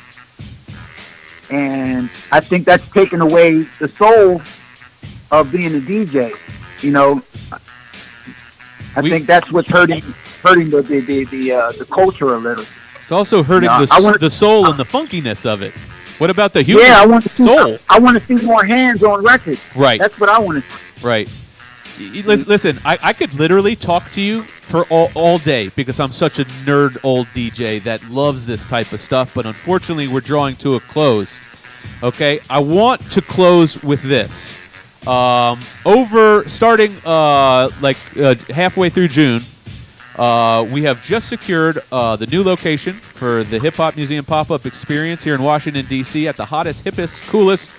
And I think that's taken away the soul of being a DJ. I think that's what's hurting the culture a little. It's also hurting the soul and the funkiness of it. What about the human I want to see, soul? I want to see more hands on records. Right. That's what I want to see. Right. Listen, I could literally talk to you for all day because I'm such a nerd old DJ that loves this type of stuff, but unfortunately we're drawing to a close. Okay? I want to close with this. Starting halfway through June, we have just secured the new location for the Hip Hop Museum pop-up experience here in Washington, D.C. at the hottest, hippest, coolest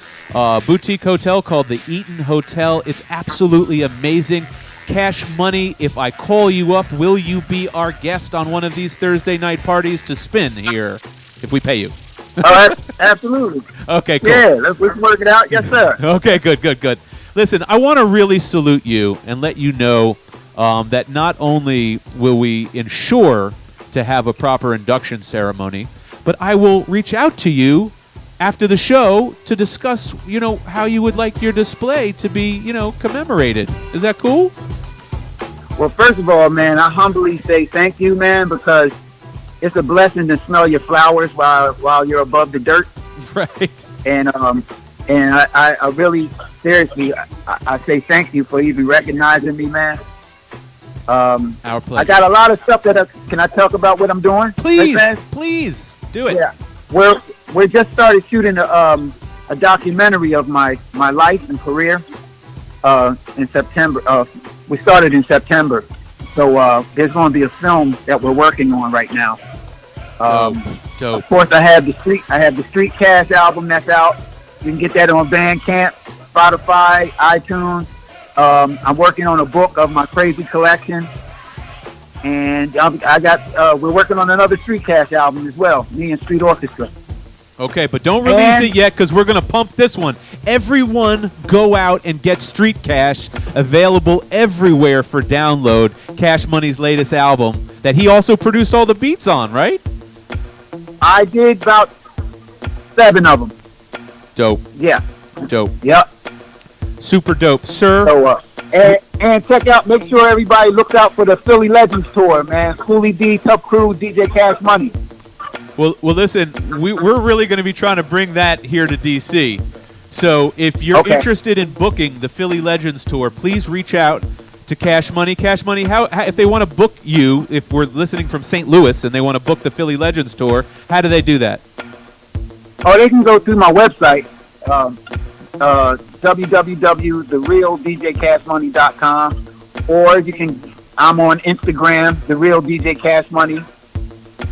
boutique hotel called the Eaton Hotel. It's absolutely amazing. Cash Money, if I call you up, will you be our guest on one of these Thursday night parties to spin here if we pay you? All right, absolutely. Okay, cool. Yeah, let's work it out. Yes, sir. Okay, good. Listen, I want to really salute you and let you know that not only will we ensure to have a proper induction ceremony, but I will reach out to you after the show to discuss, how you would like your display to be, commemorated. Is that cool? Well, first of all, man, I humbly say thank you, man, because it's a blessing to smell your flowers while you're above the dirt. Right. And I really, seriously, I say thank you for even recognizing me, man. Our pleasure. I got a lot of stuff can I talk about what I'm doing? Please, do it. Yeah. We just started shooting a documentary of my life and career in September. We started in September. So there's going to be a film that we're working on right now. Dope. Of course, I have the Street Cash album that's out. You can get that on Bandcamp, Spotify, iTunes. I'm working on a book of my crazy collection, and we're working on another Street Cash album as well. Me and Street Orchestra. Okay, but don't release it yet because we're going to pump this one. Everyone go out and get Street Cash, available everywhere for download. Cash Money's latest album that he also produced all the beats on, right? I did about 7 of them. Dope. Yeah. Dope. Yep. Super dope, sir. So, and check out, make sure everybody looks out for the Philly Legends Tour, man. Schoolie D, Tough Crew, DJ Cash Money. Well, listen, we're really going to be trying to bring that here to D.C. So if you're interested in booking the Philly Legends Tour, please reach out to Cash Money. Cash Money, how if they want to book you, if we're listening from St. Louis and they want to book the Philly Legends Tour, how do they do that? Oh, they can go through my website, www.therealdjcashmoney.com, or I'm on Instagram, The Real DJ Cash Money.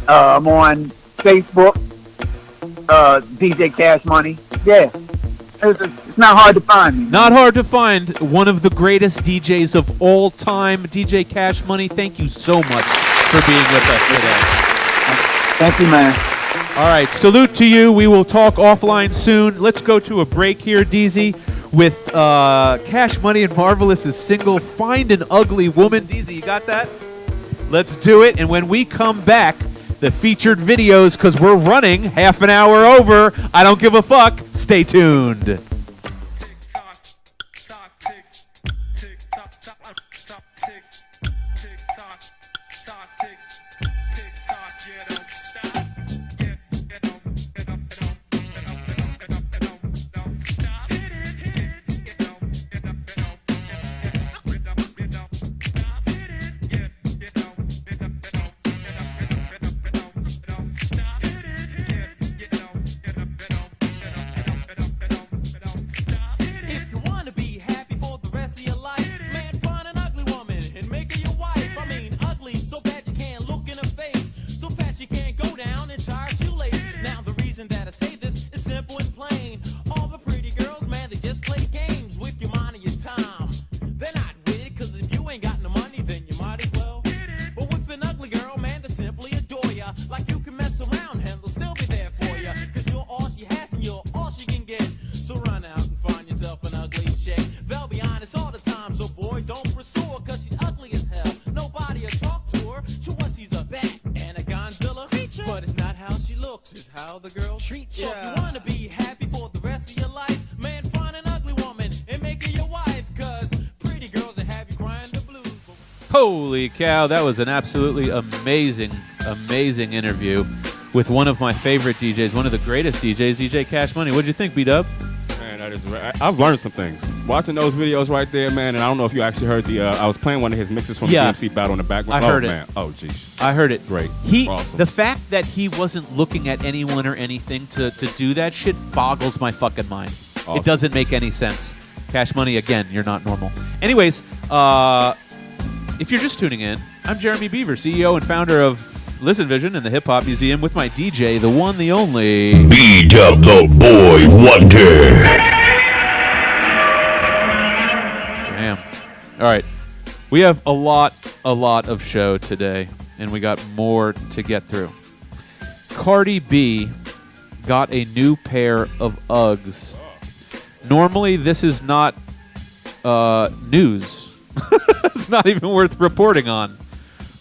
I'm on Facebook, DJ Cash Money. Yeah, it's not hard to find me. Not hard to find. One of the greatest DJs of all time, DJ Cash Money. Thank you so much for being with us today. Thank you, man. All right, salute to you. We will talk offline soon. Let's go to a break here, DZ, with Cash Money and Marvelous's single, Find an Ugly Woman. DZ, you got that? Let's do it. And when we come back, the featured videos, because we're running half an hour over. I don't give a fuck. Stay tuned. Holy cow, that was an absolutely amazing, amazing interview with one of my favorite DJs, one of the greatest DJs, DJ Cash Money. What'd you think, B-Dub? Man, that is I've learned some things. Watching those videos right there, man, and I don't know if you actually heard I was playing one of his mixes from the DMC battle in the background. I heard it. Man. Oh, geez. I heard it. Great. Awesome. The fact that he wasn't looking at anyone or anything to do that shit boggles my fucking mind. Awesome. It doesn't make any sense. Cash Money, again, you're not normal. Anyways, if you're just tuning in, I'm Jeremy Beaver, CEO and founder of Listen Vision and the Hip Hop Museum with my DJ, the one, the only... B-Dub the Boy Wonder. Damn. All right. We have a lot of show today, and we got more to get through. Cardi B got a new pair of Uggs. Normally, this is not news. It's not even worth reporting on.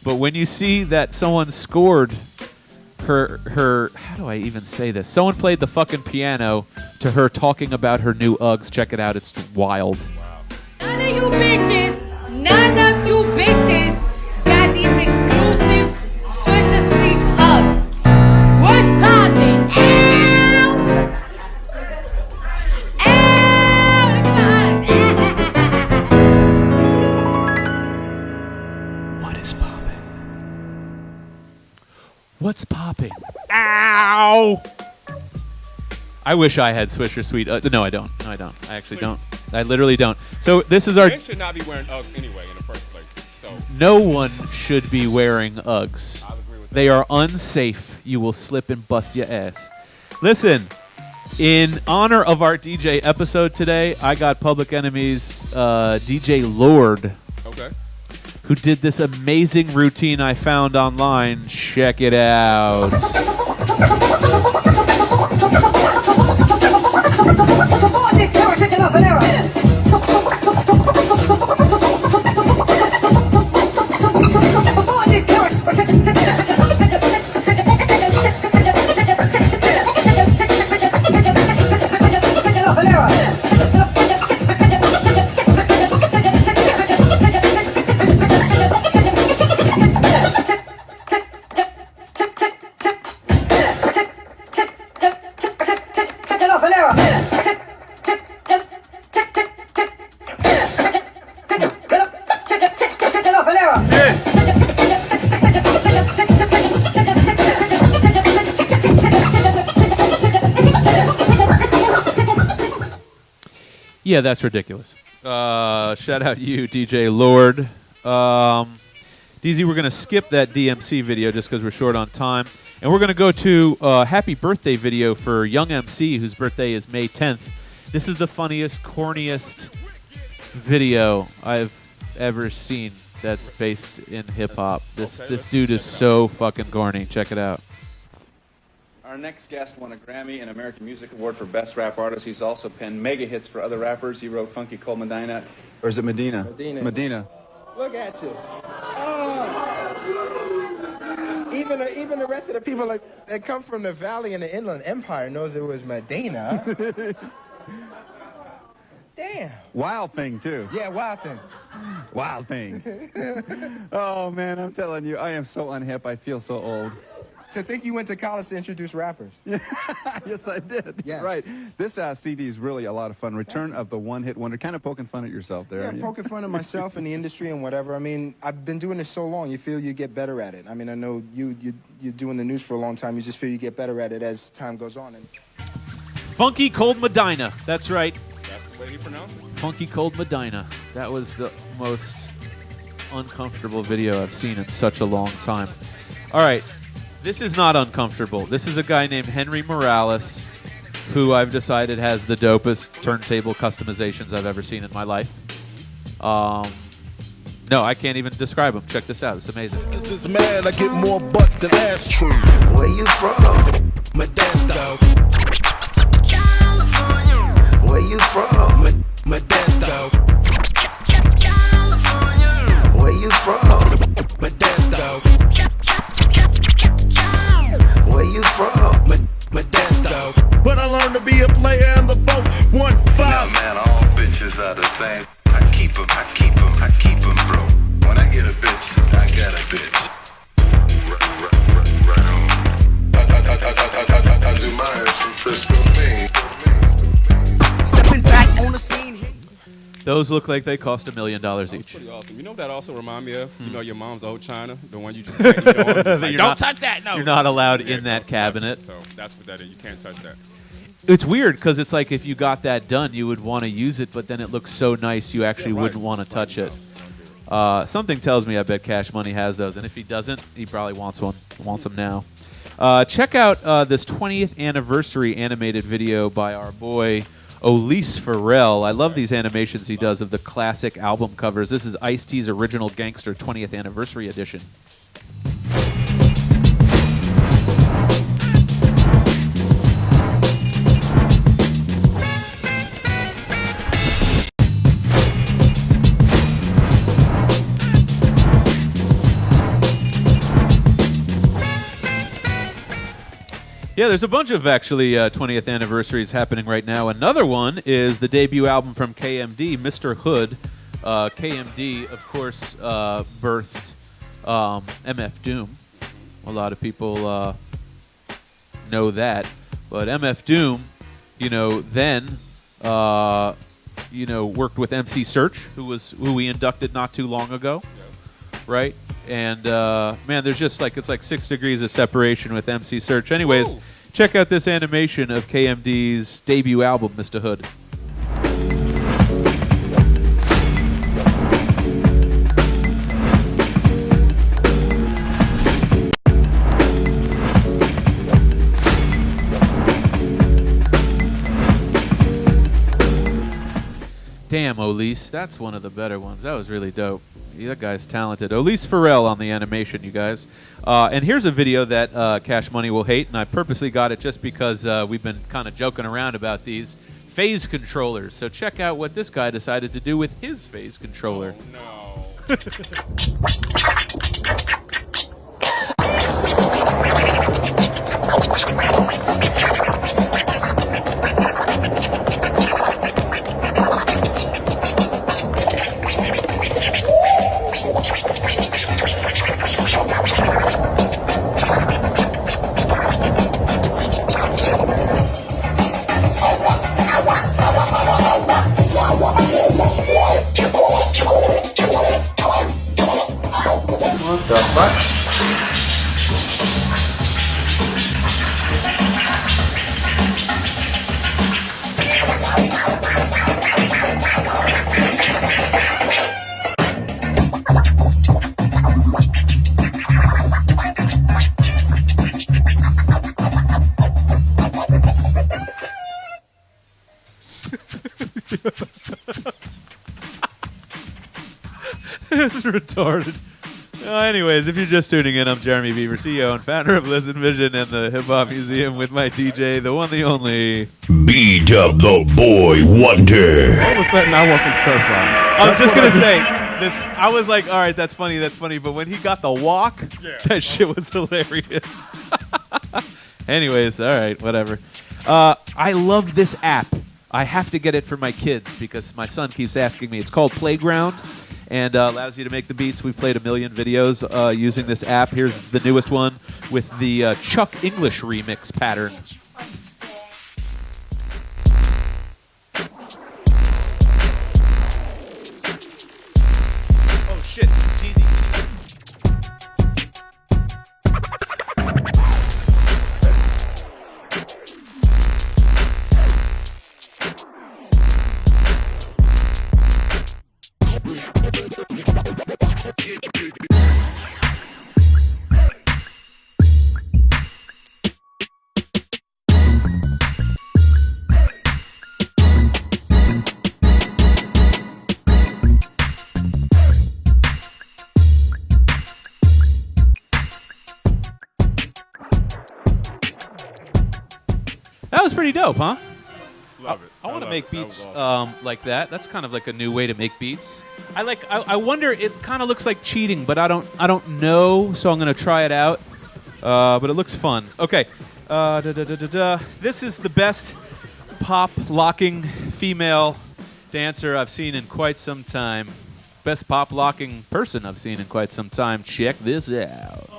But when you see that someone scored her how do I even say this? Someone played the fucking piano to her talking about her new Uggs. Check it out. It's wild. None of you bitches got these exclusive Swisher Sweets Uggs. What's poppin'? What's popping? Ow! I wish I had Swisher Sweet. No, I don't. No, I don't. I actually don't. I literally don't. So this is our... Men should not be wearing Uggs anyway in the first place. So no one should be wearing Uggs. I'll agree with that. They are unsafe. You will slip and bust your ass. Listen, in honor of our DJ episode today, I got Public Enemy's DJ Lord. Okay. Who did this amazing routine I found online. Check it out. Yeah, that's ridiculous. Shout out you, DJ Lord. DZ, we're going to skip that DMC video just because we're short on time. And we're going to go to a happy birthday video for Young MC, whose birthday is May 10th. This is the funniest, corniest video I've ever seen that's based in hip-hop. This dude is so fucking corny. Check it out. Our next guest won a Grammy and American Music Award for Best Rap Artist. He's also penned mega hits for other rappers. He wrote Funky Cold Medina. Or is it Medina? Medina. Look at you. Even the rest of the people that come from the Valley and the Inland Empire knows it was Medina. Damn. Wild Thing, too. Yeah, Wild Thing. Wild Thing. Oh, man, I'm telling you, I am so unhip. I feel so old. To think you went to college to introduce rappers. Yes, I did. Yeah. Right. This CD is really a lot of fun. Return of the One-Hit Wonder. Kind of poking fun at yourself there. Yeah, poking fun at myself and the industry and whatever. I mean, I've been doing this so long, you feel you get better at it. I mean, I know you're doing the news for a long time. You just feel you get better at it as time goes on. And Funky Cold Medina. That's right. That's the way you pronounce it. Funky Cold Medina. That was the most uncomfortable video I've seen in such a long time. All right. This is not uncomfortable. This is a guy named Henry Morales, who I've decided has the dopest turntable customizations I've ever seen in my life. No, I can't even describe him. Check this out. It's amazing. This is mad. I get more butt than ass true. Where you from? Modesto. California. Where you from? Modesto. California. Where you from? Modesto. Where you from? Modesto. But I learned to be a player in the boat. 1-5. Now, man, all bitches are the same. I keep them, bro. When I get a bitch, I got a bitch. Right on. I do mine some Frisco thing. Stepping back on the scene. Those look like they cost $1 million each. Pretty awesome. You know what that also remind me of? You know your mom's old china, the one you just can't eat on. Just like, don't touch that. No, you're not allowed in that cabinet. So that's what that is. You can't touch that. It's weird because it's like if you got that done, you would want to use it, but then it looks so nice you actually wouldn't want to touch it. Something tells me I bet Cash Money has those, and if he doesn't, he probably wants one. Wants them now. Check out this 20th anniversary animated video by our boy Elise Farrell. I love these animations he does of the classic album covers. This is Ice-T's Original Gangster 20th Anniversary Edition. Yeah, there's a bunch of actually 20th anniversaries happening right now. Another one is the debut album from KMD, Mr. Hood. KMD, of course, birthed MF Doom. A lot of people know that. But MF Doom, then, worked with MC Search, who we inducted not too long ago, right? And man, there's just it's like 6 degrees of separation with MC Search. Anyways, check out this animation of KMD's debut album, Mr. Hood. Damn, Elise, that's one of the better ones. That was really dope. Yeah, that guy's talented. Elise Farrell on the animation, you guys. And here's a video that Cash Money will hate, and I purposely got it just because we've been kind of joking around about these phase controllers. So check out what this guy decided to do with his phase controller. Oh, What the fuck? It's retarded. Anyways, if you're just tuning in, I'm Jeremy Beaver, CEO and founder of Listen Vision and the Hip Hop Museum with my DJ, the one, the only. Beat up the boy wonder. All of a sudden, I want some stir fry. I was just going to say, this. I was like, all right, that's funny. But when he got the walk, that shit was hilarious. Anyways, all right, whatever. I love this app. I have to get it for my kids because my son keeps asking me. It's called Playground. And allows you to make the beats. We've played a million videos using this app. Here's the newest one with the Chuck English remix pattern. Oh, shit. Jeezy. That was pretty dope, huh? Love it. I want to make beats awesome. like that. That's kind of like a new way to make beats. I wonder. It kind of looks like cheating, but I don't know. So I'm gonna try it out. But it looks fun. Okay. This is the best pop locking female dancer I've seen in quite some time. Best pop locking person I've seen in quite some time. Check this out.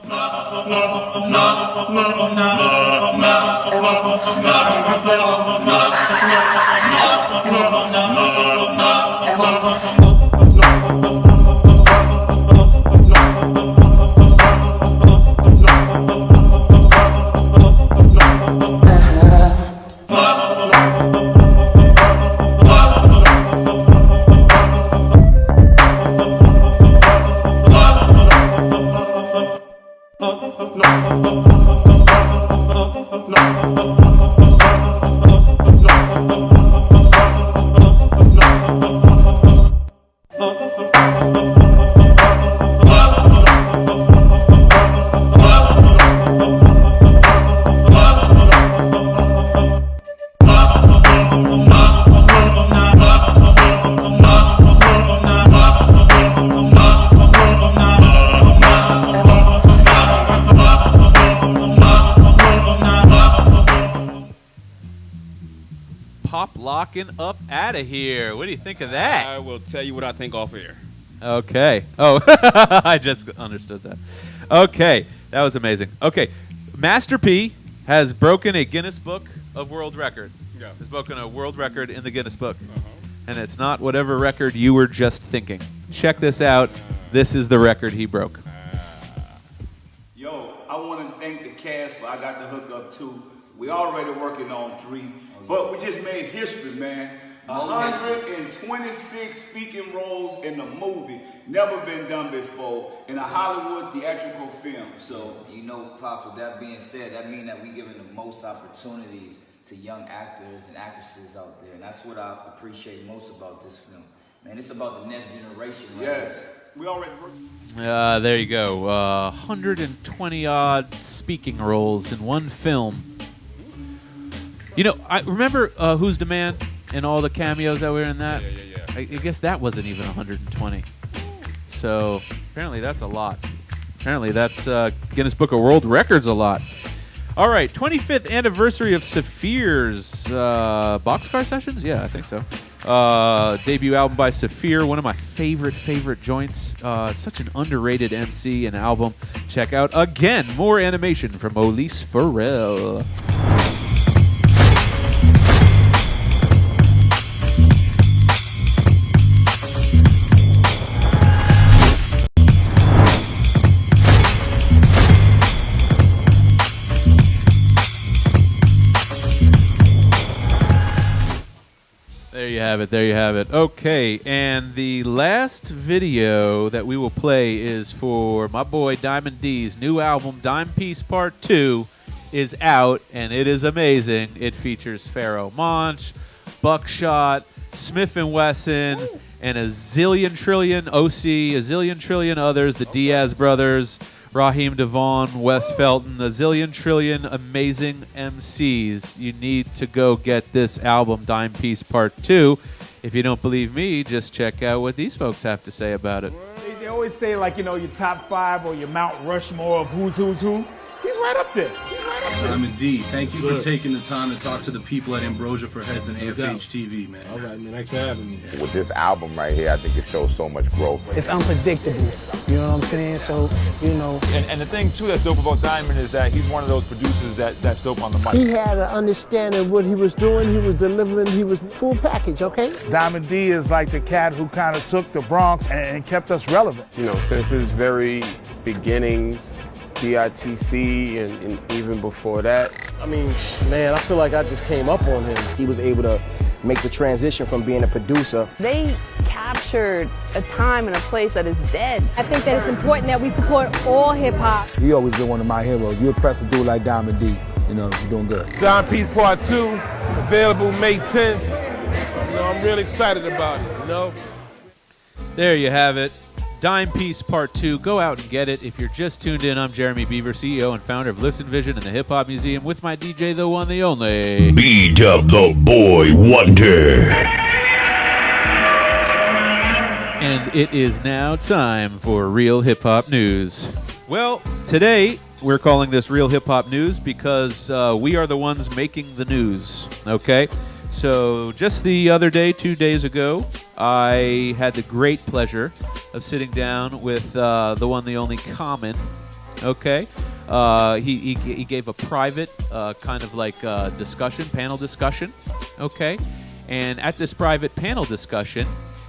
Locking up out of here. What do you think of that? I will tell you what I think off air. Okay. Oh, I just understood that. Okay. That was amazing. Okay. Master P has broken a Guinness Book of World Record. Yeah. Has broken a world record in the Guinness Book. And it's not whatever record you were just thinking. Check this out. This is the record he broke. Yo, I want to thank the cast for I got to hook up too. We already working on 3, but we just made history, man. 126 speaking roles in a movie, never been done before in a Hollywood theatrical film. So, you know, Pops, with that being said, that means that we're giving the most opportunities to young actors and actresses out there, and that's what I appreciate most about this film. Man, it's about the next generation. Right? Yes, we already working. There you go. 120 odd speaking roles in one film. You know, I remember Who's the Man and all the cameos that were in that. Yeah. I guess that wasn't even 120. So apparently that's a lot. Apparently that's Guinness Book of World Records a lot. All right, 25th anniversary of Saphir's Boxcar Sessions? Yeah, I think so. Debut album by Saphir, one of my favorite joints. Such an underrated MC and album. Check out, again, more animation from Elise Farrell. There you have it. Okay, and the last video that we will play is for my boy Diamond D's new album, Dime Piece Part 2, is out, and it is amazing. It features Pharoah Monch, Buckshot, Smith & Wesson, and a zillion trillion OC, a zillion trillion others, the Diaz brothers, Raheem Devon, Wes Felton, a zillion trillion amazing MCs. You need to go get this album, Dime Piece Part 2. If you don't believe me, just check out what these folks have to say about it. They always say, like, you know, your top 5 or your Mount Rushmore of who's who. He's right up there. Diamond D, thank you for taking the time to talk to the people at Ambrosia for Heads and AFH TV, man. All right, man. Thanks for having me. With this album right here, I think it shows so much growth. It's unpredictable, you know what I'm saying? So, you know. And the thing, too, that's dope about Diamond is that he's one of those producers that's dope on the mic. He had an understanding of what he was doing. He was delivering. He was full package, okay? Diamond D is like the cat who kind of took the Bronx and kept us relevant. You know, since his very beginnings, DITC and even before that. I mean, man, I feel like I just came up on him. He was able to make the transition from being a producer. They captured a time and a place that is dead. I think that it's important that we support all hip hop. You always been one of my heroes. You're impressed to do like Diamond D. You know, you're doing good. Dime Piece Part 2, available May 10th. You know, I'm really excited about it, you know? There you have it. Dime Piece Part 2. Go out and get it. If you're just tuned in, I'm Jeremy Beaver, CEO and founder of Listen Vision and the Hip Hop Museum, with my DJ, the one, the only... B-Dub the Boy Wonder. And it is now time for Real Hip Hop News. Well, today we're calling this Real Hip Hop News because we are the ones making the news, okay? So just the other day, 2 days ago, I had the great pleasure of sitting down with the one, the only Common. Okay, he gave a private kind of like discussion, panel discussion. Okay, and at this private panel discussion,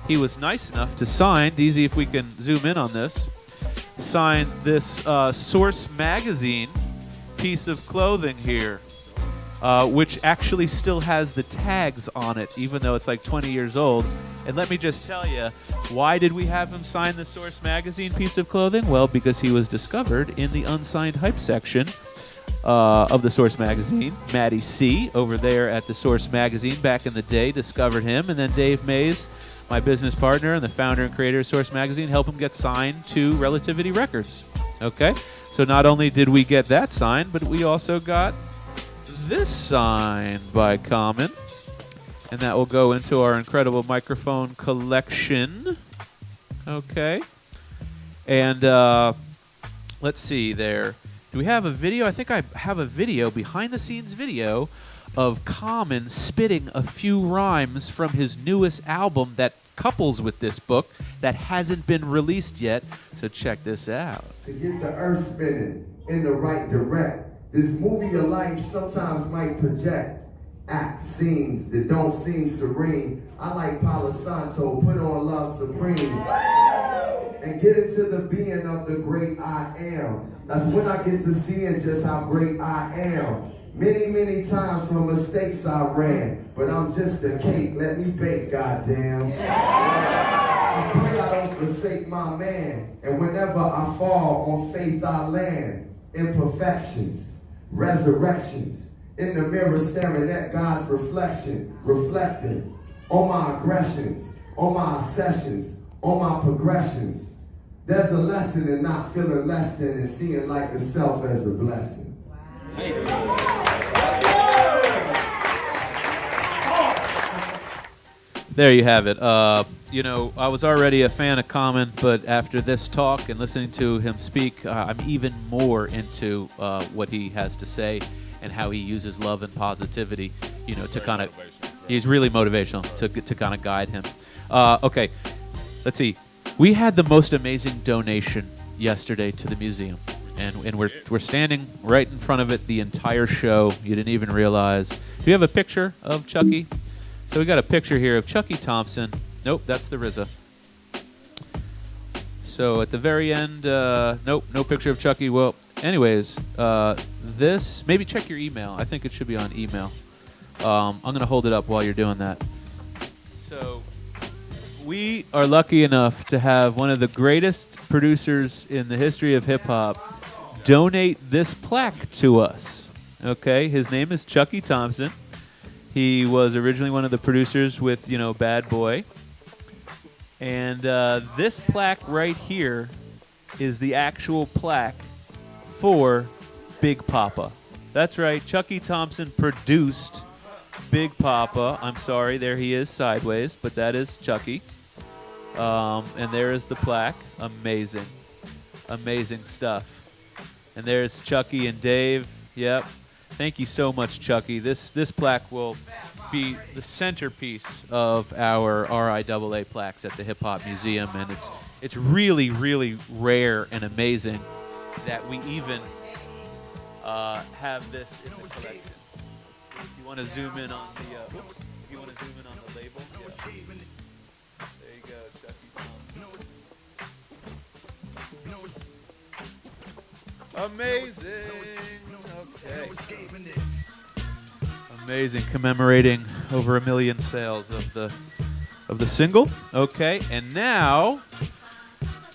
he was nice enough to sign. DZ, if we can zoom in on this, sign this Source Magazine piece of clothing here. Which actually still has the tags on it, even though it's like 20 years old. And let me just tell you, why did we have him sign the Source Magazine piece of clothing? Well, because he was discovered in the unsigned hype section of the Source Magazine. Maddie C. over there at the Source Magazine back in the day discovered him, and then Dave Mays, my business partner and the founder and creator of Source Magazine, helped him get signed to Relativity Records. Okay? So not only did we get that signed, but we also got this signed by Common, and that will go into our incredible microphone collection. Okay, and let's see there. Do we have a video? I think I have a video, behind the scenes video of Common spitting a few rhymes from his newest album that couples with this book that hasn't been released yet. So check this out. To get the earth spinning in the right direct. This movie of life sometimes might project act scenes that don't seem serene. I like Palo Santo, put on Love Supreme. And get into the being of the great I am. That's when I get to seeing just how great I am. Many, many times from mistakes I ran, but I'm just a cake, let me bake, goddamn. I pray I don't forsake my man, and whenever I fall, on faith I land. Imperfections. Resurrections, in the mirror staring at God's reflection, reflecting on my aggressions, on my obsessions, on my progressions. There's a lesson in not feeling less than and seeing life itself as a blessing. There you have it. You know, I was already a fan of Common, but after this talk and listening to him speak, I'm even more into what he has to say and how he uses love and positivity, you know, to kind of, he's really motivational to kind of guide him. Okay, let's see. We had the most amazing donation yesterday to the museum, and we're standing right in front of it the entire show. You didn't even realize. Do you have a picture of Chucky? So we got a picture here of Chucky Thompson. Nope, that's the RZA. So at the very end, nope, no picture of Chucky. Well, anyways, this, maybe check your email. I think it should be on email. I'm going to hold it up while you're doing that. So we are lucky enough to have one of the greatest producers in the history of hip-hop donate this plaque to us. Okay, his name is Chucky Thompson. He was originally one of the producers with, you know, Bad Boy. And this plaque right here is the actual plaque for Big Papa. That's right. Chucky Thompson produced Big Papa. I'm sorry, there he is sideways, but that is Chucky. And there is the plaque. Amazing. Amazing stuff. And there's Chucky and Dave. Yep. Thank you so much, Chucky. This plaque will be the centerpiece of our RIAA plaques at the Hip Hop Museum, and it's really, really rare and amazing that we even have this in the collection. If you want to zoom in on the, if you want to zoom in on the label, yeah. There you go, Chucky Thompson. Amazing. Okay. Amazing, commemorating over 1 million sales of the single. Okay, and now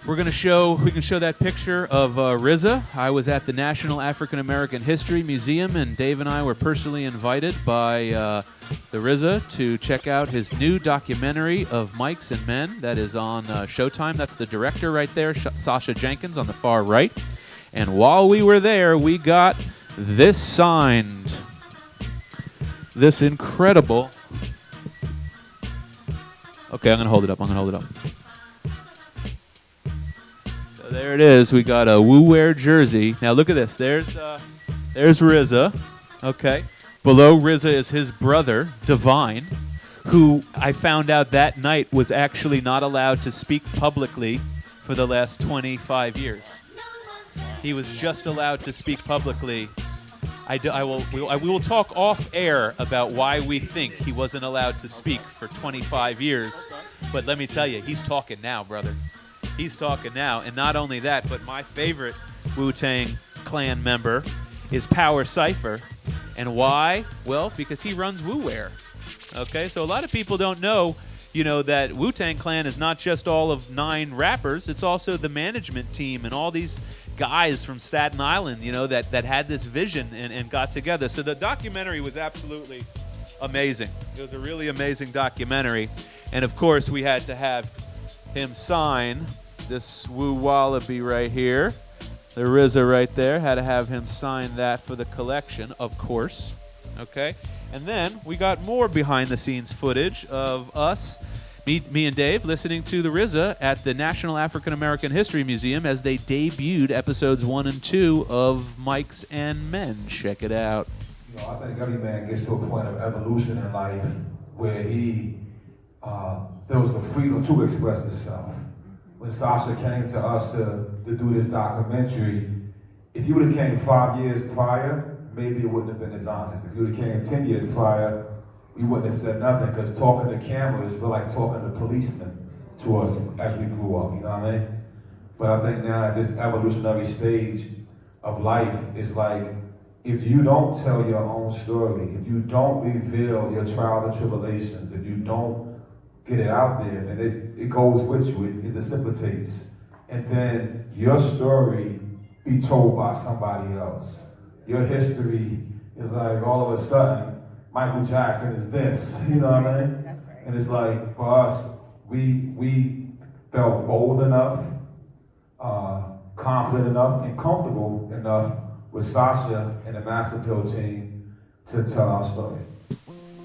we can show that picture of RZA. I was at the National African American History Museum, and Dave and I were personally invited by the RZA to check out his new documentary of Mics and Men that is on Showtime. That's the director right there, Sasha Jenkins on the far right. And while we were there, we got this signed. This incredible. Okay, I'm going to hold it up. So there it is. We got a Wu Wear jersey. Now look at this. There's RZA. Okay. Below RZA is his brother, Divine, who I found out that night was actually not allowed to speak publicly for the last 25 years. He was just allowed to speak publicly. We will talk off air about why we think he wasn't allowed to speak for 25 years. But let me tell you, he's talking now, brother. He's talking now. And not only that, but my favorite Wu-Tang Clan member is Power Cypher. And why? Well, because he runs Wu-Wear. Okay, so a lot of people don't know, that Wu-Tang Clan is not just all of 9 rappers. It's also the management team and all these guys from Staten Island, that had this vision and got together. So the documentary was absolutely amazing. It was a really amazing documentary. And of course, we had to have him sign this Wu Wallaby right here. The RZA right there. Had to have him sign that for the collection, of course. Okay? And then we got more behind-the-scenes footage of us, me and Dave, listening to the RZA at the National African American History Museum as they debuted episodes 1 and 2 of Mics and Men. Check it out. I think every man gets to a point of evolution in life where there was the freedom to express himself. When Sasha came to us to do this documentary, if you would have came 5 years prior, maybe it wouldn't have been as honest. If you would have came 10 years prior, we wouldn't have said nothing, because talking to cameras feel like talking to policemen to us as we grew up, you know what I mean? But I think now at this evolutionary stage of life, it's like, if you don't tell your own story, if you don't reveal your trials and tribulations, if you don't get it out there, then it goes with you, it dissipates. And then your story be told by somebody else. Your history is like, all of a sudden, Michael Jackson is this, you know what I mean? That's right. And it's like, for us, we felt bold enough, confident enough, and comfortable enough with Sasha and the Master Pill team to tell our story.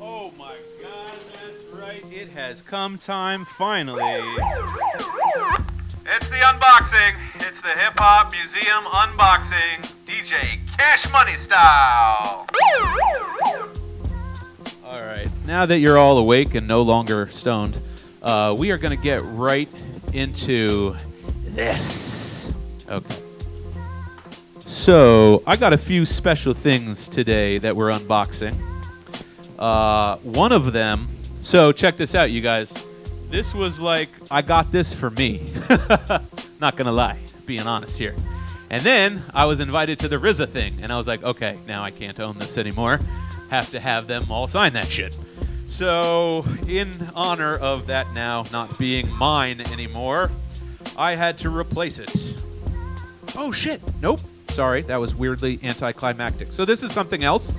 Oh my God, that's right. It has come time finally. It's the unboxing. It's the Hip Hop Museum unboxing, DJ Cash Money style. All right, now that you're all awake and no longer stoned, we are going to get right into this. Okay. So I got a few special things today that we're unboxing. One of them, so check this out, you guys. This was like, I got this for me. Not going to lie, being honest here. And then I was invited to the RZA thing, and I was like, okay, now I can't own this anymore. Have to have them all sign that shit. So in honor of that now not being mine anymore, I had to replace it. Oh shit, nope. Sorry, that was weirdly anticlimactic. So this is something else.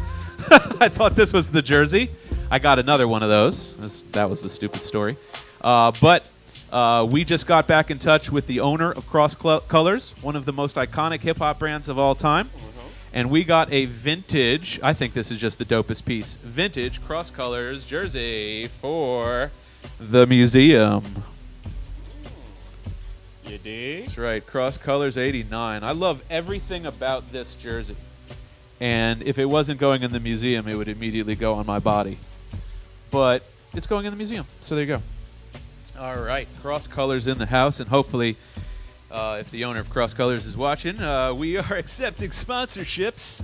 I thought this was the jersey. I got another one of those. That was the stupid story. But We just got back in touch with the owner of Cross Colors, one of the most iconic hip-hop brands of all time. And we got a vintage, I think this is just the dopest piece, vintage Cross Colors jersey for the museum. You dig? That's right, Cross Colors 89. I love everything about this jersey. And if it wasn't going in the museum, it would immediately go on my body. But it's going in the museum, so there you go. All right, Cross Colors in the house, and hopefully, if the owner of Cross Colors is watching, we are accepting sponsorships,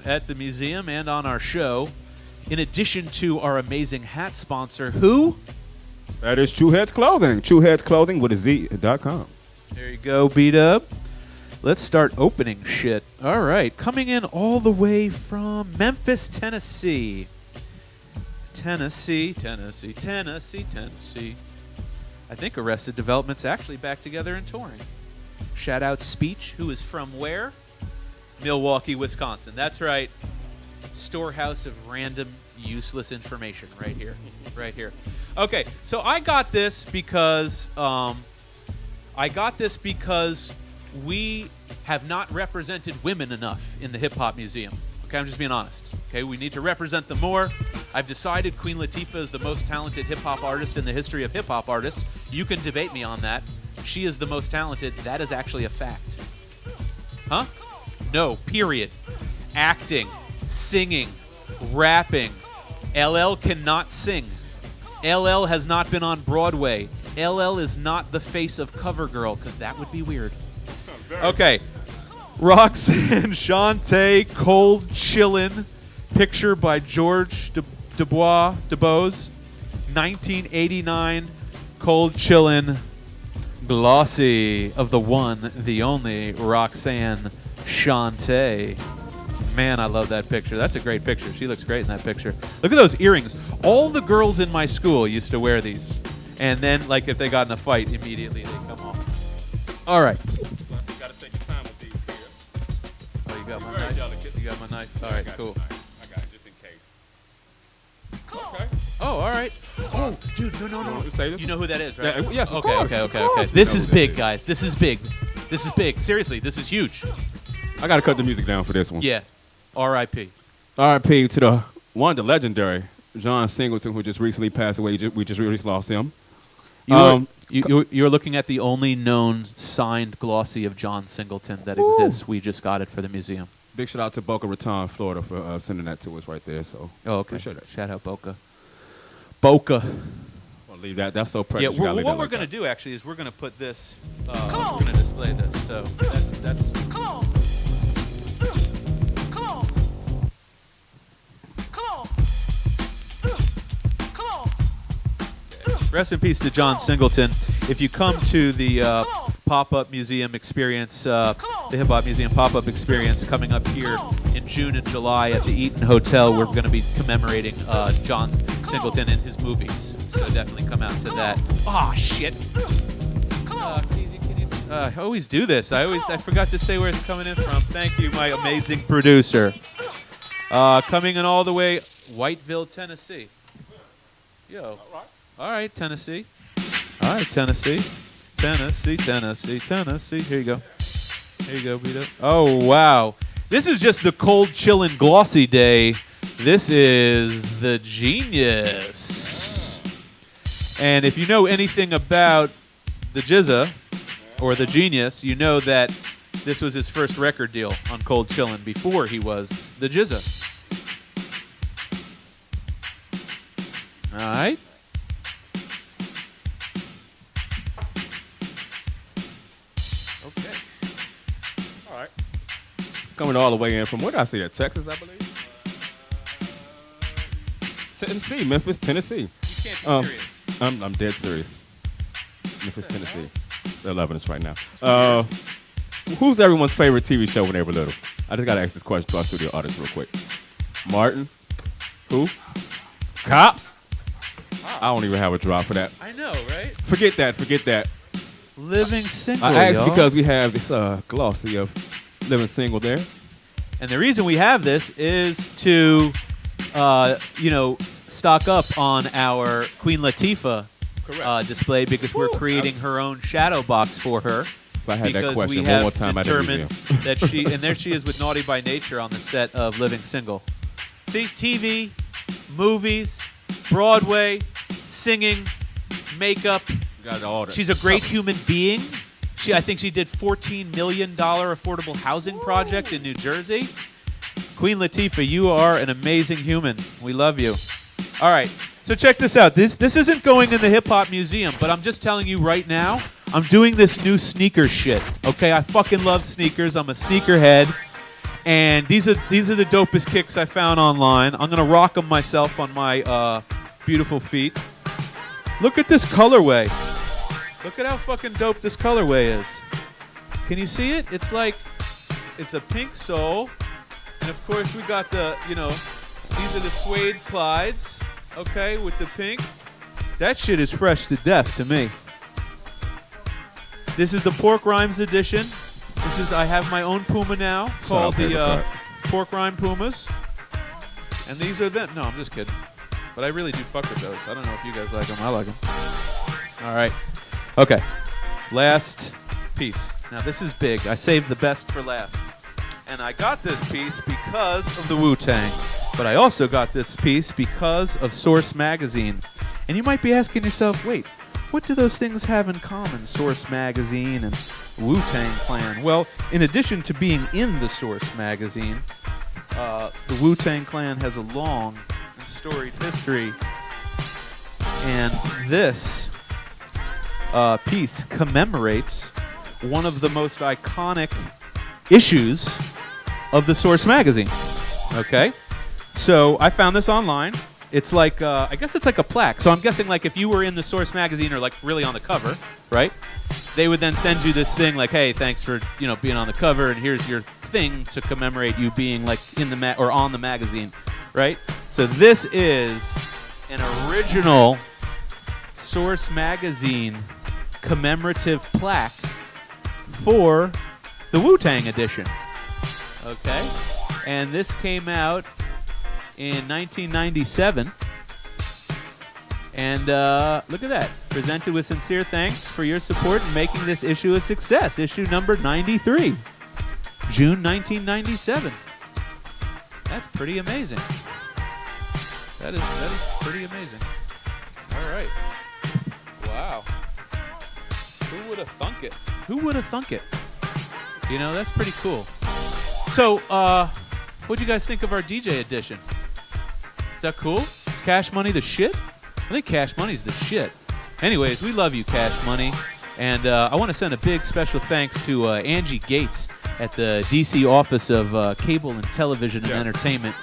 at the museum and on our show, in addition to our amazing hat sponsor, who? That is True Heads Clothing. True Heads Clothing with a Z.com. There you go, B-Dub. Let's start opening shit. All right, coming in all the way from Memphis, Tennessee. Tennessee. I think Arrested Development's actually back together and touring. Shout out Speech, who is from where? Milwaukee, Wisconsin. That's right. Storehouse of random, useless information right here. Right here. Okay, so I got this because we have not represented women enough in the Hip Hop Museum. Okay, I'm just being honest. Okay, we need to represent them more. I've decided Queen Latifah is the most talented hip-hop artist in the history of hip-hop artists. You can debate me on that. She is the most talented. That is actually a fact. Huh? No, period. Acting, singing, rapping. LL cannot sing. LL has not been on Broadway. LL is not the face of CoverGirl, because that would be weird. Okay. Roxanne Shante, Cold Chillin', picture by George DuBose, 1989, Cold Chillin', glossy of the one, the only Roxanne Shante. Man, I love that picture. That's a great picture. She looks great in that picture. Look at those earrings. All the girls in my school used to wear these. And then, like, if they got in a fight, immediately they come off. All right. You got my knife? You got my knife? All right, cool. I got it just in case. Okay. Oh, all right. Oh, dude, no. You know who that is, right? Yeah, yes, of course, of Okay. course we This know is who that big, is. guys. This is big. This is big. Seriously, this is huge. I got to cut the music down for this one. Yeah. R.I.P. R.I.P. to the legendary John Singleton, who just recently passed away. We just recently lost him. You're looking at the only known signed glossy of John Singleton that exists. We just got it for the museum. Big shout out to Boca Raton, Florida, for sending that to us right there. So, okay. Appreciate it. Shout out Boca. I'll leave that. That's so precious. Yeah. What we're gonna do actually is we're gonna put this. We're gonna display this. So that's. Come on. Rest in peace to John Singleton. If you come to the pop-up museum experience, the Hip Hop Museum pop-up experience coming up here in June and July at the Eaton Hotel, we're going to be commemorating John Singleton and his movies. So definitely come out to that. Ah, shit. I always do this. I forgot to say where it's coming in from. Thank you, my amazing producer. Coming in all the way, Whiteville, Tennessee. Yo. All right, Tennessee. All right, Tennessee. Tennessee. Here you go. Here you go, Vito. Oh, wow. This is just the Cold Chillin' Glossy Day. This is the Genius. And if you know anything about the Jizza, or the Genius, you know that this was his first record deal on Cold Chillin' before he was the Jizza. All right. Coming all the way in from, where did I say that? Texas, I believe? Tennessee, Memphis, Tennessee. You can't be serious. I'm dead serious. Memphis, Tennessee. They're loving us right now. Who's everyone's favorite TV show when they were little? I just got to ask this question to our studio audience real quick. Martin? Who? Cops? I don't even have a drop for that. I know, right? Forget that. Living Single, I asked y'all. because we have this glossy of Living Single there. And the reason we have this is to, stock up on our Queen Latifah display because we're creating her own shadow box for her. If I had that because question we one have more time, I'd determined that she, and there she is with Naughty by Nature on the set of Living Single. See, TV, movies, Broadway, singing, makeup. Got all that. She's a great human being. I think she did $14 million affordable housing project in New Jersey. Queen Latifah, you are an amazing human. We love you. All right, so check this out. This isn't going in the Hip Hop Museum, but I'm just telling you right now, I'm doing this new sneaker shit. Okay, I fucking love sneakers. I'm a sneakerhead, and these are the dopest kicks I found online. I'm gonna rock them myself on my beautiful feet. Look at this colorway. Look at how fucking dope this colorway is. Can you see it? It's like it's a pink sole, and of course we got the these are the suede Clydes. Okay, with the pink. That shit is fresh to death to me. This is the Pork Rhymes edition. I have my own Puma now called the Pork Rhyme Pumas. And these are them. No, I'm just kidding. But I really do fuck with those. I don't know if you guys like them. I like them. All right. Okay. Last piece. Now this is big. I saved the best for last. And I got this piece because of the Wu-Tang. But I also got this piece because of Source Magazine. And you might be asking yourself, wait, what do those things have in common, Source Magazine and Wu-Tang Clan? Well, in addition to being in the Source Magazine, the Wu-Tang Clan has a long and storied history. And this piece commemorates one of the most iconic issues of the Source Magazine. Okay? So I found this online. It's like, I guess it's like a plaque. So I'm guessing like if you were in the Source Magazine or like really on the cover, right? They would then send you this thing like, hey, thanks for, being on the cover, and here's your thing to commemorate you being like in the or on the magazine, right? So this is an original Source Magazine commemorative plaque for the Wu-Tang edition. Okay? And this came out in 1997. And look at that. Presented with sincere thanks for your support in making this issue a success. Issue number 93. June 1997. That's pretty amazing. That is pretty amazing. All right. Wow. Who would have thunk it? Who would have thunk it? That's pretty cool. So, what'd you guys think of our DJ edition? Is that cool? Is Cash Money the shit? I think Cash Money's the shit. Anyways, we love you, Cash Money. And I want to send a big special thanks to Angie Gates at the D.C. Office of Cable and Television and Entertainment,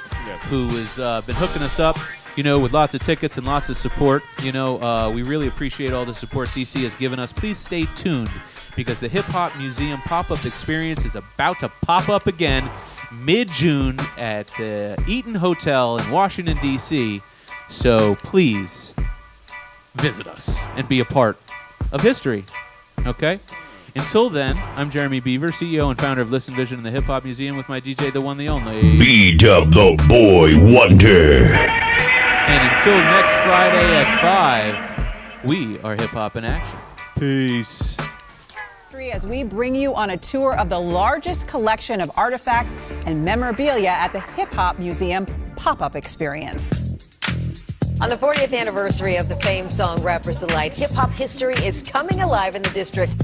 who has been hooking us up, with lots of tickets and lots of support. We really appreciate all the support D.C. has given us. Please stay tuned, because the Hip Hop Museum pop-up experience is about to pop up again mid-June at the Eaton Hotel in Washington, D.C. So please visit us and be a part of history. Okay? Until then, I'm Jeremy Beaver, CEO and founder of Listen Vision and the Hip Hop Museum, with my DJ, the one, the only B-Dub the Boy Wonder. And until next Friday at 5, we are Hip Hop in Action. Peace. As we bring you on a tour of the largest collection of artifacts and memorabilia at the Hip Hop Museum pop-up experience. On the 40th anniversary of the famed song Rapper's Delight, hip-hop history is coming alive in the district.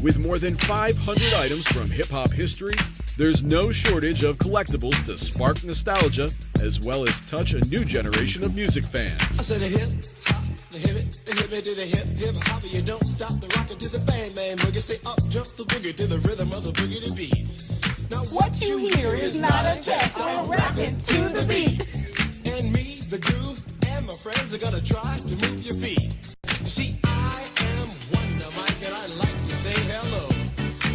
With more than 500 items from hip-hop history, there's no shortage of collectibles to spark nostalgia, as well as touch a new generation of music fans. I said a hip-hop, the hip to the hip-hop, you don't stop the rockin' to the bang, bang, boogie, say up, jump the boogie to the rhythm of the boogie to beat. Now what you hear is not a test, I'm rapping to the beat. And me, the groove, and my friends are gonna try to move your feet. You see, I am Wonder Mike, and I like to say hello.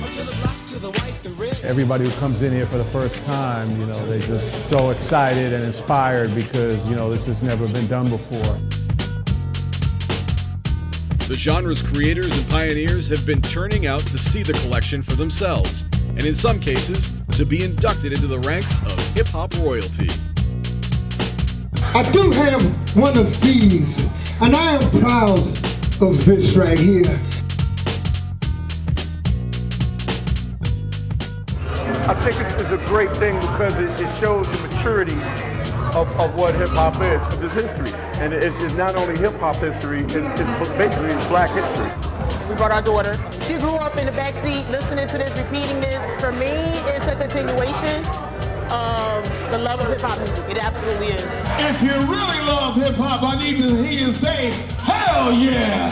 Up to the black, to the white, the red. Everybody who comes in here for the first time, they're just so excited and inspired because, this has never been done before. The genre's creators and pioneers have been turning out to see the collection for themselves, and in some cases, to be inducted into the ranks of hip-hop royalty. I do have one of these. And I am proud of this right here. I think it's a great thing because it shows the maturity of what hip-hop is for this history. And it's not only hip-hop history, it's basically it's black history. We brought our daughter. She grew up in the backseat listening to this, repeating this. For me, it's a continuation of the love of hip-hop music. It absolutely is. If you really love hip-hop, I need to hear you say, hell yeah!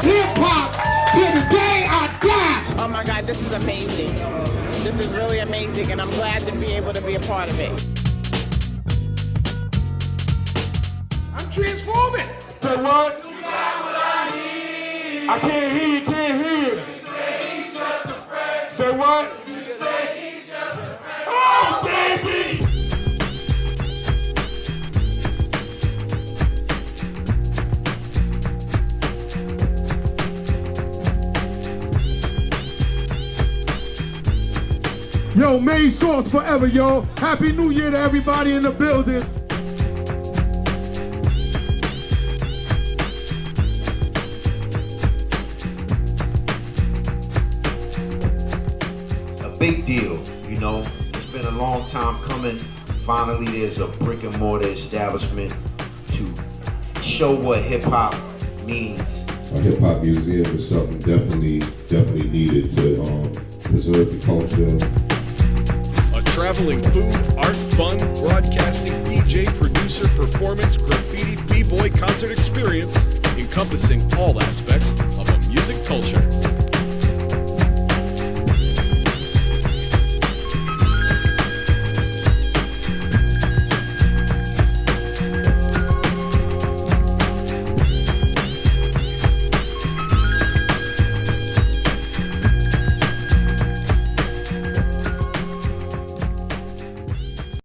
Hip-hop till the day I die! Oh my God, this is amazing. This is really amazing, and I'm glad to be able to be a part of it. I'm transforming! Say what? I can't hear you, can't hear you. Say what? Oh, baby! Yo, main source forever, yo. Happy New Year to everybody in the building. A big deal, you know. It's been a long time coming. Finally, there's a brick and mortar establishment to show what hip hop means. A hip hop museum is something definitely needed to preserve the culture. A traveling food, art, fun, broadcasting, DJ, producer, performance, graffiti, b-boy concert experience encompassing all aspects of a music culture.